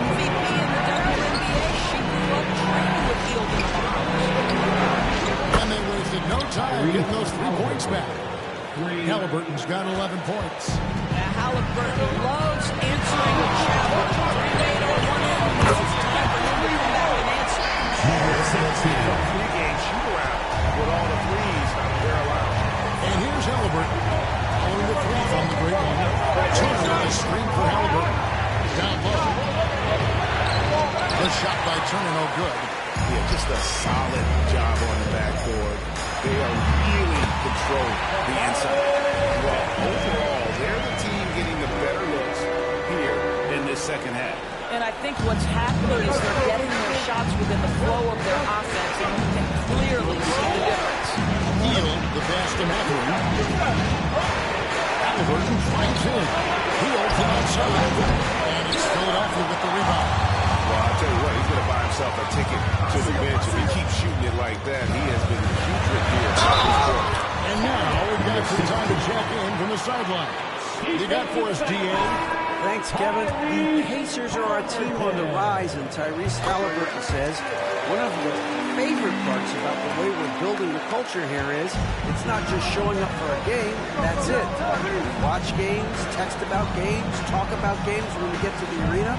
Q: MVP in the WNBA. She grew up training with Hield in the Bahamas.
B: And they wasted no time getting those 3 points back. Halliburton's got 11 points.
Q: Now Halliburton loves answering the challenge. 3-8 on one end. It's time for him to come back and answer.
E: A 3-game shoot-around with all the threes they're allowed.
B: And here's Halliburton. Following the 3 from the great one. Turner on a screen for Halliburton. Down low. The shot by Turner, no good.
E: Yeah, just a solid job on the backboard. They are really controlling the inside. Well, overall, they're the team getting the better looks here in this second half.
Q: And I think what's happening is they're getting their shots within the flow of their offense, and you can clearly see the difference.
B: Hield, the pass to Mathurin. Halliburton finds him. Hield from outside. And it's Philadelphia with the rebound.
E: Well, I'll tell you what, he's going to buy himself a ticket to the bench. If he keeps shooting it like that, he has been putrid here.
B: And now we've got some time to check in from the sideline. You got for us, D.A.?
G: Thanks, Kevin. The Pacers are a team on the rise, and Tyrese Halliburton says one of the favorite parts about the way we're building the culture here is it's not just showing up for a game, that's it. We watch games, text about games, talk about games when we get to the arena.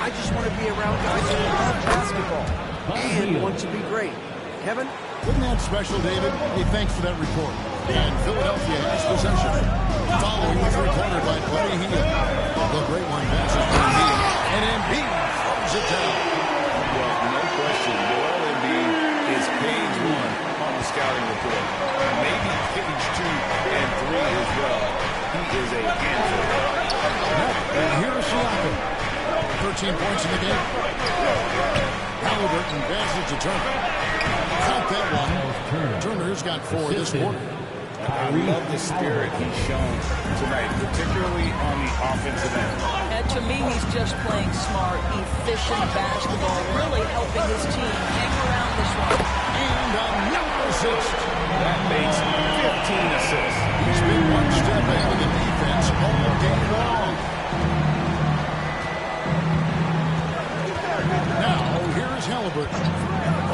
G: I just want to be around guys who love basketball and want to be great. Kevin?
B: Wasn't that special, David? Hey, thanks for that report. And Philadelphia has possession. Following the 3-pointer by Buddy Hield. The great one passes to Embiid. And Embiid throws it down.
E: Well, no question. Joel Embiid is page 1 on the scouting report. Maybe page 2 and 3 as well. He is a handful.
B: And here's Siakam. 13 points in the game. Halliburton passes to Turner. Count that one. Turner's got 4 this quarter.
E: I love the spirit he's shown tonight, particularly on the offensive end.
Q: And to me, he's just playing smart, efficient basketball, really helping his team hang around this one.
B: And another assist.
E: That makes 15 assists.
B: He's been one step ahead of the defense all game long. Now, here's Halliburton.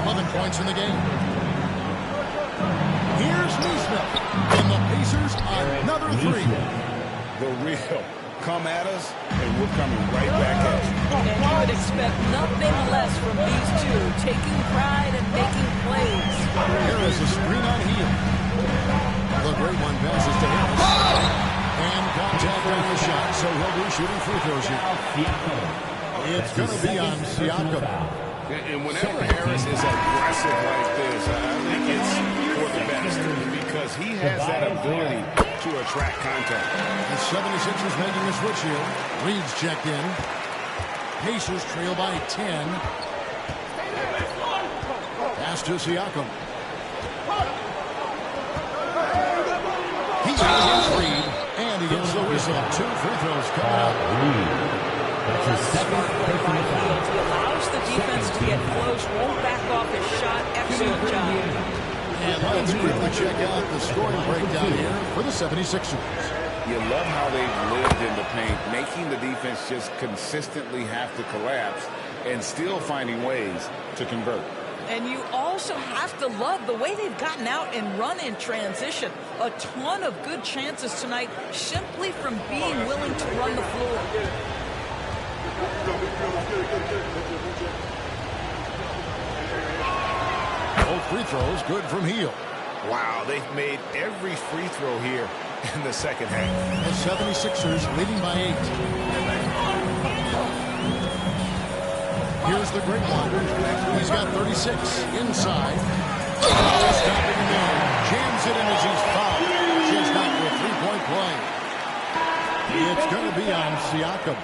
B: 11 points in the game. Here's Neesmith. And the Pacers another 3.
E: The real. Come at us, and we're coming right back at you.
Q: And you would expect nothing less from these two, taking pride and making plays.
B: Here is a screen on Hield. The great one passes to Harris. And contact on the shot, so he'll be shooting free throws here. It's going to be on Siakam.
E: And whenever Harris is aggressive like this, I think it's for the best because he has that ability to attract contact.
B: The 76ers making a switch here. Reed's checked in. Pacers trail by 10. Pass to Siakam. He gets Reed, and he gets the whistle. 2 free throws coming up.
H: That's his second personal foul.
Q: He allows the defense to get close, won't back off his shot. Excellent job.
B: And let's quickly check out the scoring breakdown here for the 76ers.
C: You love how they've lived in the paint, making the defense just consistently have to collapse and still finding ways to convert.
Q: And you also have to love the way they've gotten out and run in transition. A ton of good chances tonight simply from being willing to run the floor.
B: Both free throws good from Hill.
E: Wow, they've made every free throw here in the second half.
B: The 76ers leading by 8. Here's the great one. He's got 36 inside. Stopping him in. Jams it in as he's fouled. Just out for a three-point play. It's going to be on Siakam.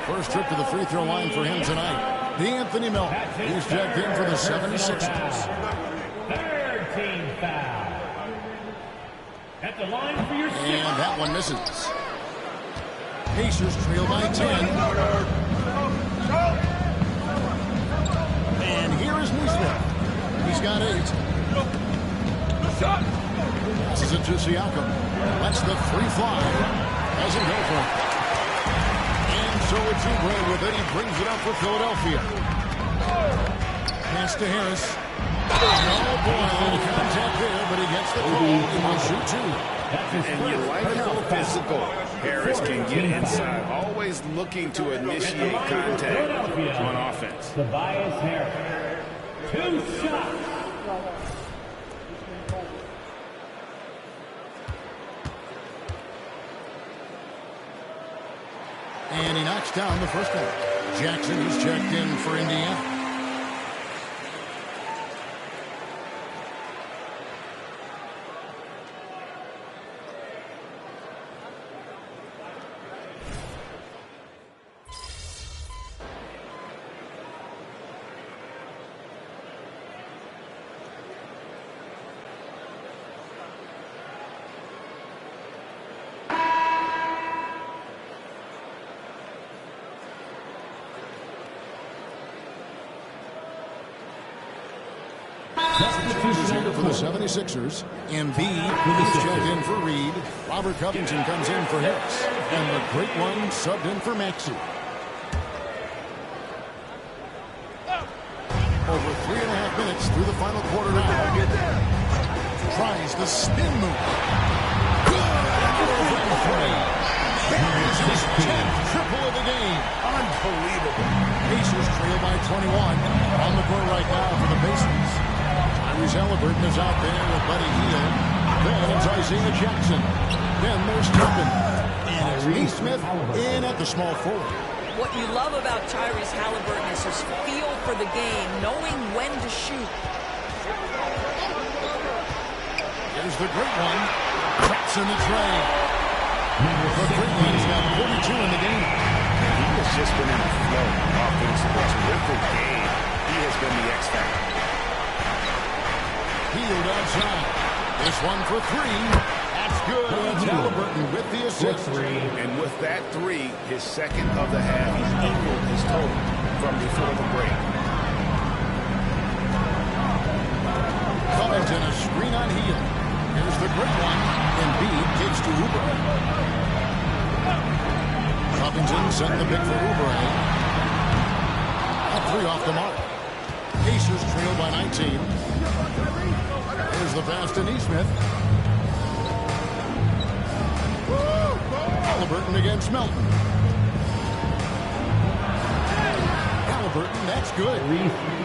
B: First trip to the free throw line for him tonight. D'Anthony Melton. He's checked in for the 76ers.
H: Third team foul. At the line for your sixth.
B: And that one misses. Pacers trail by 10. And here is Neesmith. He's got 8. Passes it to Siakam. That's the free fly. Doesn't go for it. And so it's Oubre with it. He brings it up for Philadelphia. Pass to Harris. Oh boy, contact there, but he gets the call. He will shoot 2.
C: And you like how physical Harris can get inside, always looking to initiate contact on offense.
H: Tobias Harris. 2 shots.
B: And he knocks down the first one. Jackson is checked in for Indiana. For the 76ers, Embiid is checked in for Reed. Robert Covington comes in for Harris. And the great one subbed in for Maxey. Over 3.5 minutes through the final quarter now. Tries the spin move. Good from 3. That is his 10th triple of the game. Unbelievable. Pacers trail by 21. On the court right now for the Pacers. Halliburton is out there with Buddy Hield. Then it's Isaiah Jackson. Then there's Turpin. And it's Neesmith in at the small forward.
Q: What you love about Tyrese Halliburton is his feel for the game, knowing when to shoot.
B: Here's the great one. Traps in the tray. The great one's got 42 in the game.
E: He has just been in a flow offensively. Terrific game. He has been the X factor.
B: Hield outside. This one for 3. That's good. That's Halliburton with the assist.
E: And with that 3, his second of the half, he's equaled his total from before the break.
B: Covington a screen on Hield. Here's the great one. Embiid gives to Oubre. Covington sent the pick for Oubre. A 3 off the mark. Pacers trail by 19. Here's the pass to Neesmith. Halliburton against Melton. Halliburton, that's good.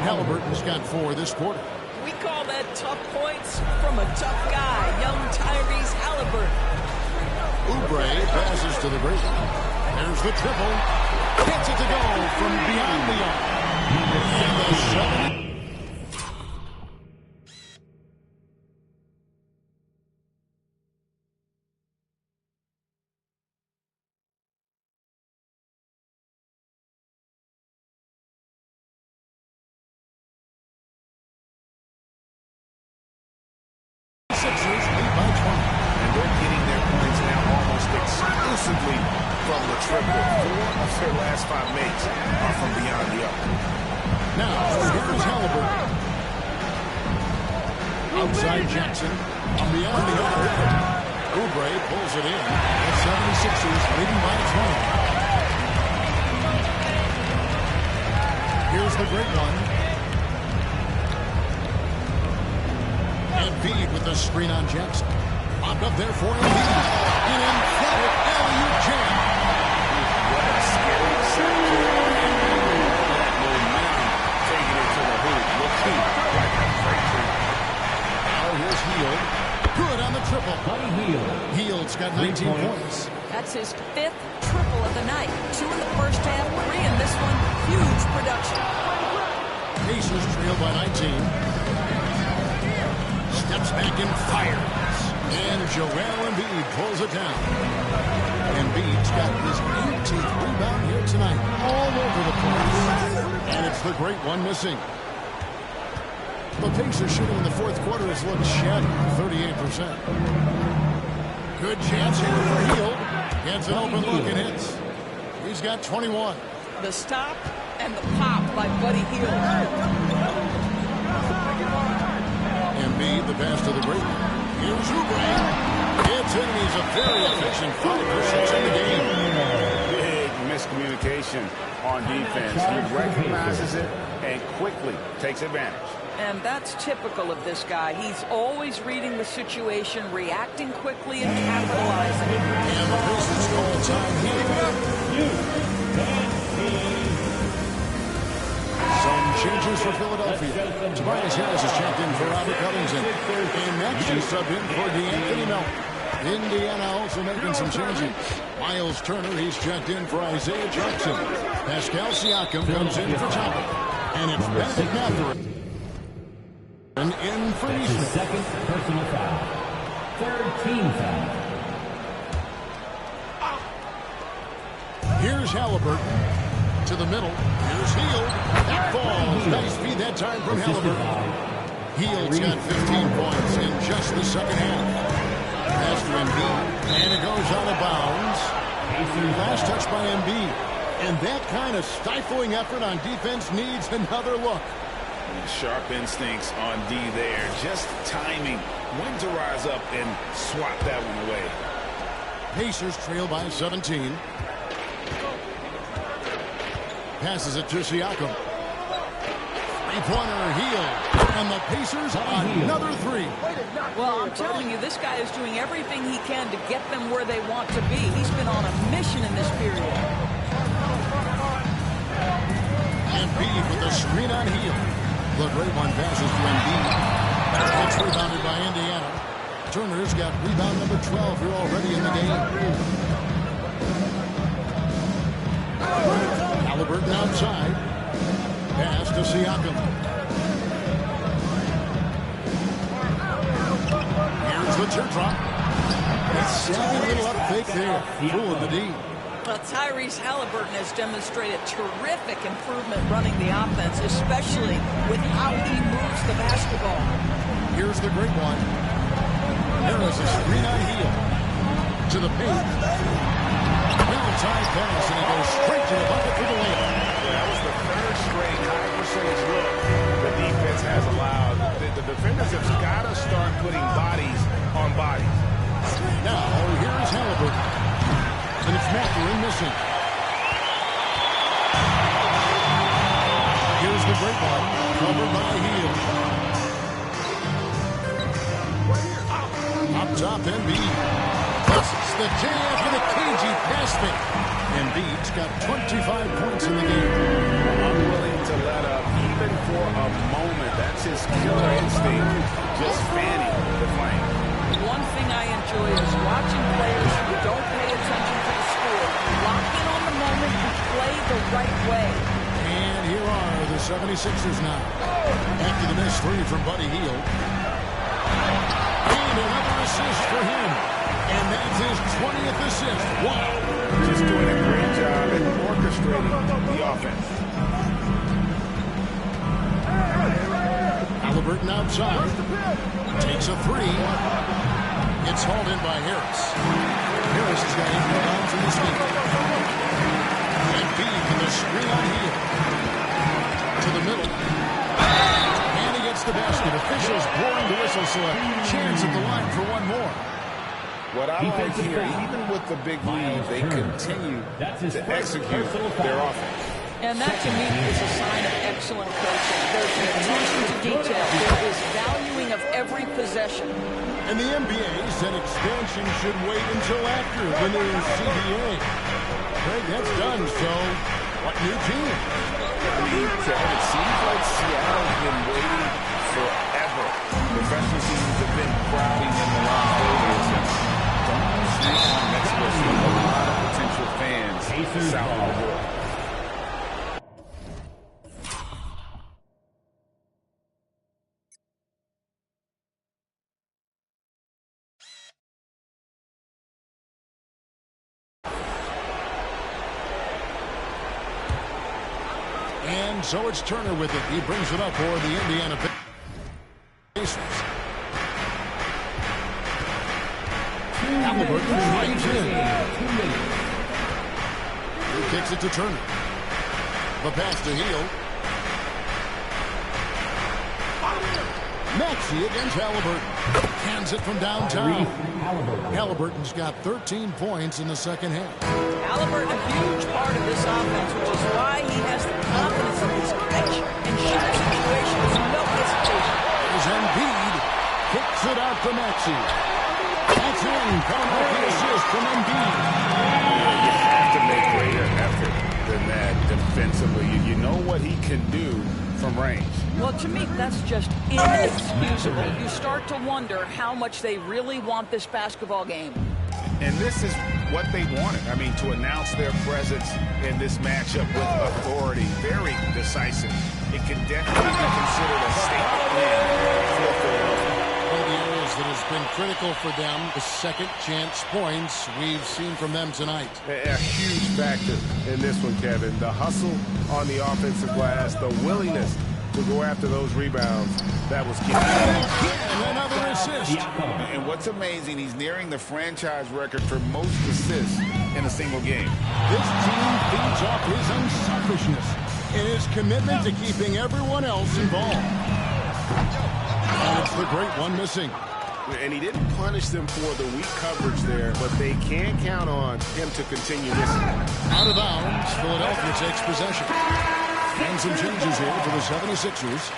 B: Halliburton's got 4 this quarter.
Q: We call that tough points from a tough guy, young Tyrese Halliburton.
B: Oubre passes to the break. There's the triple. Gets it to go from beyond the arc. And the 7. Sixers lead by 20.
E: And they're getting their points now almost exclusively from the triple. 4 of their last 5 makes are from beyond the arc.
B: Now, here's Halliburton. Outside Jackson. On beyond the arc. Oubre pulls it in. The 76ers leading by 20. Here's the great one. Embiid with the screen on Jackson. Popped up there for Embiid. An emphatic alley-oop jam.
C: What a scary sight. That momentum taking it to the hoop. Looking like a freight train.
B: Now here's Hield. Good on the triple. Hield's got 19 points.
Q: That's his 5th triple of the night. 2 in the first half, 3 in this one. Huge production.
B: Pacers trail by 19. Steps back and fires. And Joel Embiid pulls it down. Embiid's got his 18th rebound here tonight. All over the place. And it's the great one missing. The Pacers shooting in the fourth quarter has looked shabby, 38%. Good chance here for Hield. Gets an open look and hits. He's got 21.
Q: The stop and the pop by Buddy Hield.
B: Embiid, the pass to the break. Here's Oubre. It's in, and he's a very efficient 5 for 6 in the game.
C: Big miscommunication on defense. He recognizes it and quickly takes advantage.
Q: And that's typical of this guy. He's always reading the situation, reacting quickly, and capitalizing.
B: And the Pacers call time here. Some changes for Philadelphia. Tobias Harris is checked in for Robert Covington. And next is subbed in for DeAnthony Melton. Indiana also making some changes. Miles Turner, he's checked in for Isaiah Jackson. Pascal Siakam comes in for Chapel. And it's Bennedict Mathurin. And in for Eastman.
H: Second personal foul. Third team foul.
B: Here's Halliburton. To the middle. Here's Hield. That falls. Nice feed that time from Halliburton. Hield's got 15 points in just the second half. Pass to Embiid. And it goes out of bounds. Last touch by Embiid. And that kind of stifling effort on defense needs another look.
C: Sharp instincts on D there. Just timing when to rise up and swat that one away.
B: Pacers trail by 17. Passes it to Siakam. Three-pointer Hield. And the Pacers another 3.
Q: Well, I'm telling you, this guy is doing everything he can to get them where they want to be. He's been on a mission in this period.
B: Embiid with the screen on Hield. The great one passes to Embiid. It's rebounded by Indiana. Turner's got rebound number 12 here already in the game. Halliburton outside. Pass to Siakam. Here's the teardrop. A savvy little up fake there. Fooling the D.
Q: Well, Tyrese Halliburton has demonstrated terrific improvement running the offense, especially with how he moves the basketball.
B: Here's the great one. Harris is screen on Hield. To the paint. Well-timed pass, and he goes straight to the bucket for the layup.
C: That was the third straight high percentage look the defense has allowed. The defenders have got to start putting bodies on bodies.
B: Now, here's Halliburton. And it's Mathurin missing. Here's the great one. Covered by Hield. Up top, Embiid. Busts the J after the cagey pass fake. Embiid's got 25 points in the game.
C: Unwilling to let up even for a moment. That's his killer instinct. Just fanning the flame.
Q: One thing I enjoy is watching players who don't pay attention to the score. Lock in on the moment and play the right way.
B: And here are the 76ers now. After the missed 3 from Buddy Hield. And another assist for him. And that's his 20th assist. Wow.
C: Just doing a great job at orchestrating the offense.
B: Halliburton outside. Takes a 3. It's hauled in by Harris. Harris has got 8 rebounds in this game. Embiid with a screen on Hield. To the middle. And he gets hits the basket. Officials blowing the whistle, so a chance at the line for one more.
C: What I like here, even with the big lead, they continue to execute their offense.
Q: And that, to me, is a sign of excellent coaching. There's attention to detail. There is valuing of every possession.
B: And the NBA said expansion should wait until after the new CBA. Greg, that's done, so what new team?
C: I mean, Kevin, it seems like Seattle's been waiting forever. Professional seasons have been crowding in the Las Vegas, and next was a lot of potential fans south of the border.
B: And so it's Turner with it. He brings it up for the Indiana Pacers. Halliburton drives in. He kicks it to Turner. The pass to Hield. Maxey against Halliburton. Hands it from downtown. Halliburton's got 13 points in the second half.
Q: Halliburton, a huge part of this offense, which is why he has the confidence in his catch and shoot situations. No hesitation.
B: There's Embiid. Kicks it out to Maxey. That's in. Coming off the assist from Embiid.
C: You have to make greater effort than that defensively. You know what he can do from range.
Q: Well, to me, that's just inexcusable. You start to wonder how much they really want this basketball game.
C: And this is what they wanted. I mean, to announce their presence in this matchup with authority, very decisive. It can definitely be considered a statement win for Philadelphia.
B: One of the areas that has been critical for them, the second chance points we've seen from them tonight.
E: A huge factor in this one, Kevin. The hustle on the offensive glass, the willingness to go after those rebounds. That was key.
B: And another assist.
C: And what's amazing, he's nearing the franchise record for most assists in a single game.
B: This team feeds off his unselfishness and his commitment to keeping everyone else involved. And it's the great one missing.
E: And he didn't punish them for the weak coverage there, but they can count on him to continue missing.
B: Out of bounds, Philadelphia takes possession. And some changes here for the 76ers.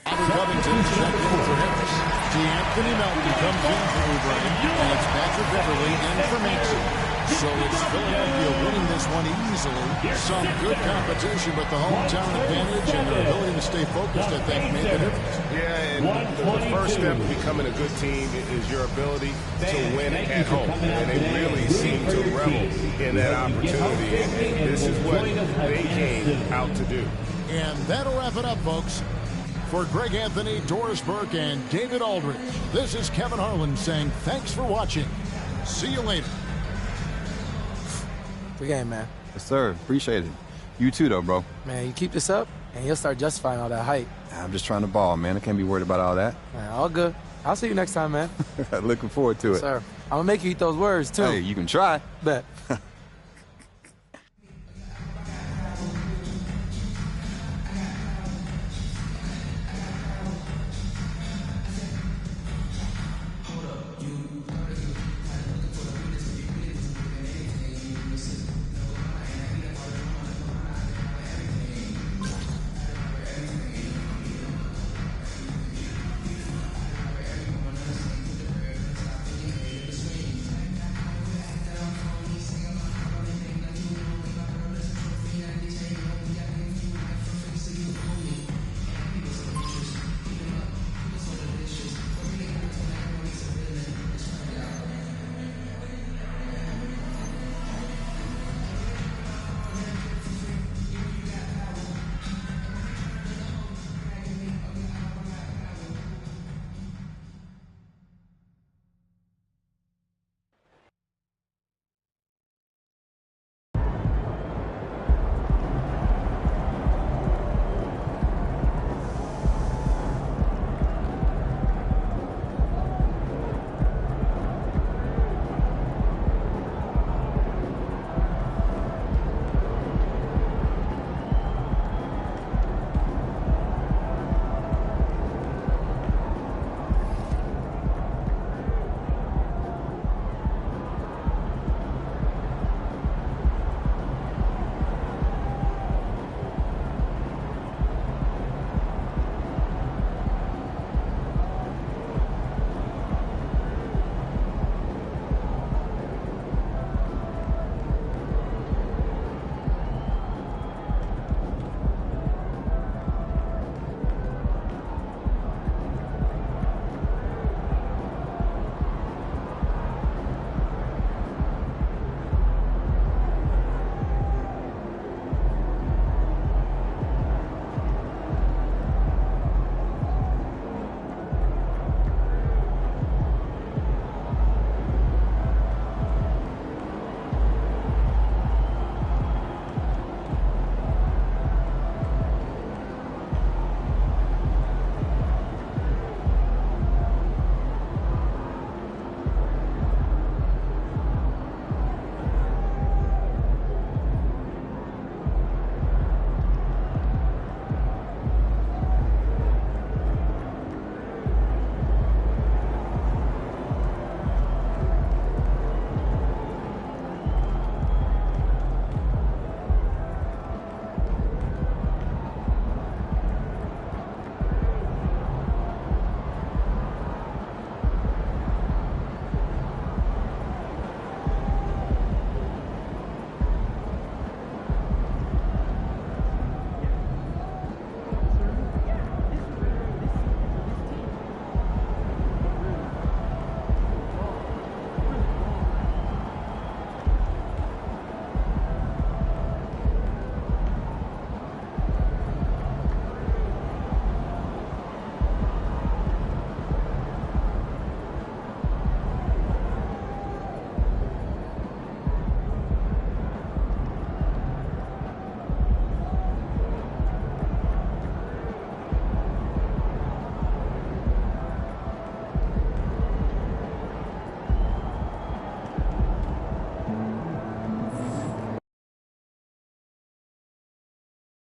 B: Robert Covington's checked in for Harris. D'Anthony Melton comes in for Oubre. And it's Patrick Beverly in for Maxey. So it's Philadelphia winning this one easily. Some good competition, but the hometown advantage and their ability to stay focused, I think, made the difference.
E: Yeah, and the first step of becoming a good team is your ability to win at home. And they really seem to revel in that opportunity. And this is what they came out to do.
B: And that'll wrap it up, folks. For Greg Anthony, Doris Burke, and David Aldridge, this is Kevin Harlan saying thanks for watching. See you later.
F: Good game, man.
N: Yes, sir. Appreciate it. You too, though, bro.
F: Man, you keep this up, and you'll start justifying all that hype.
N: I'm just trying to ball, man. I can't be worried about all that.
F: Man, all good. I'll see you next time, man.
N: Looking forward to it.
F: Sir, I'm going to make you eat those words, too.
N: Hey, you can try.
F: Bet.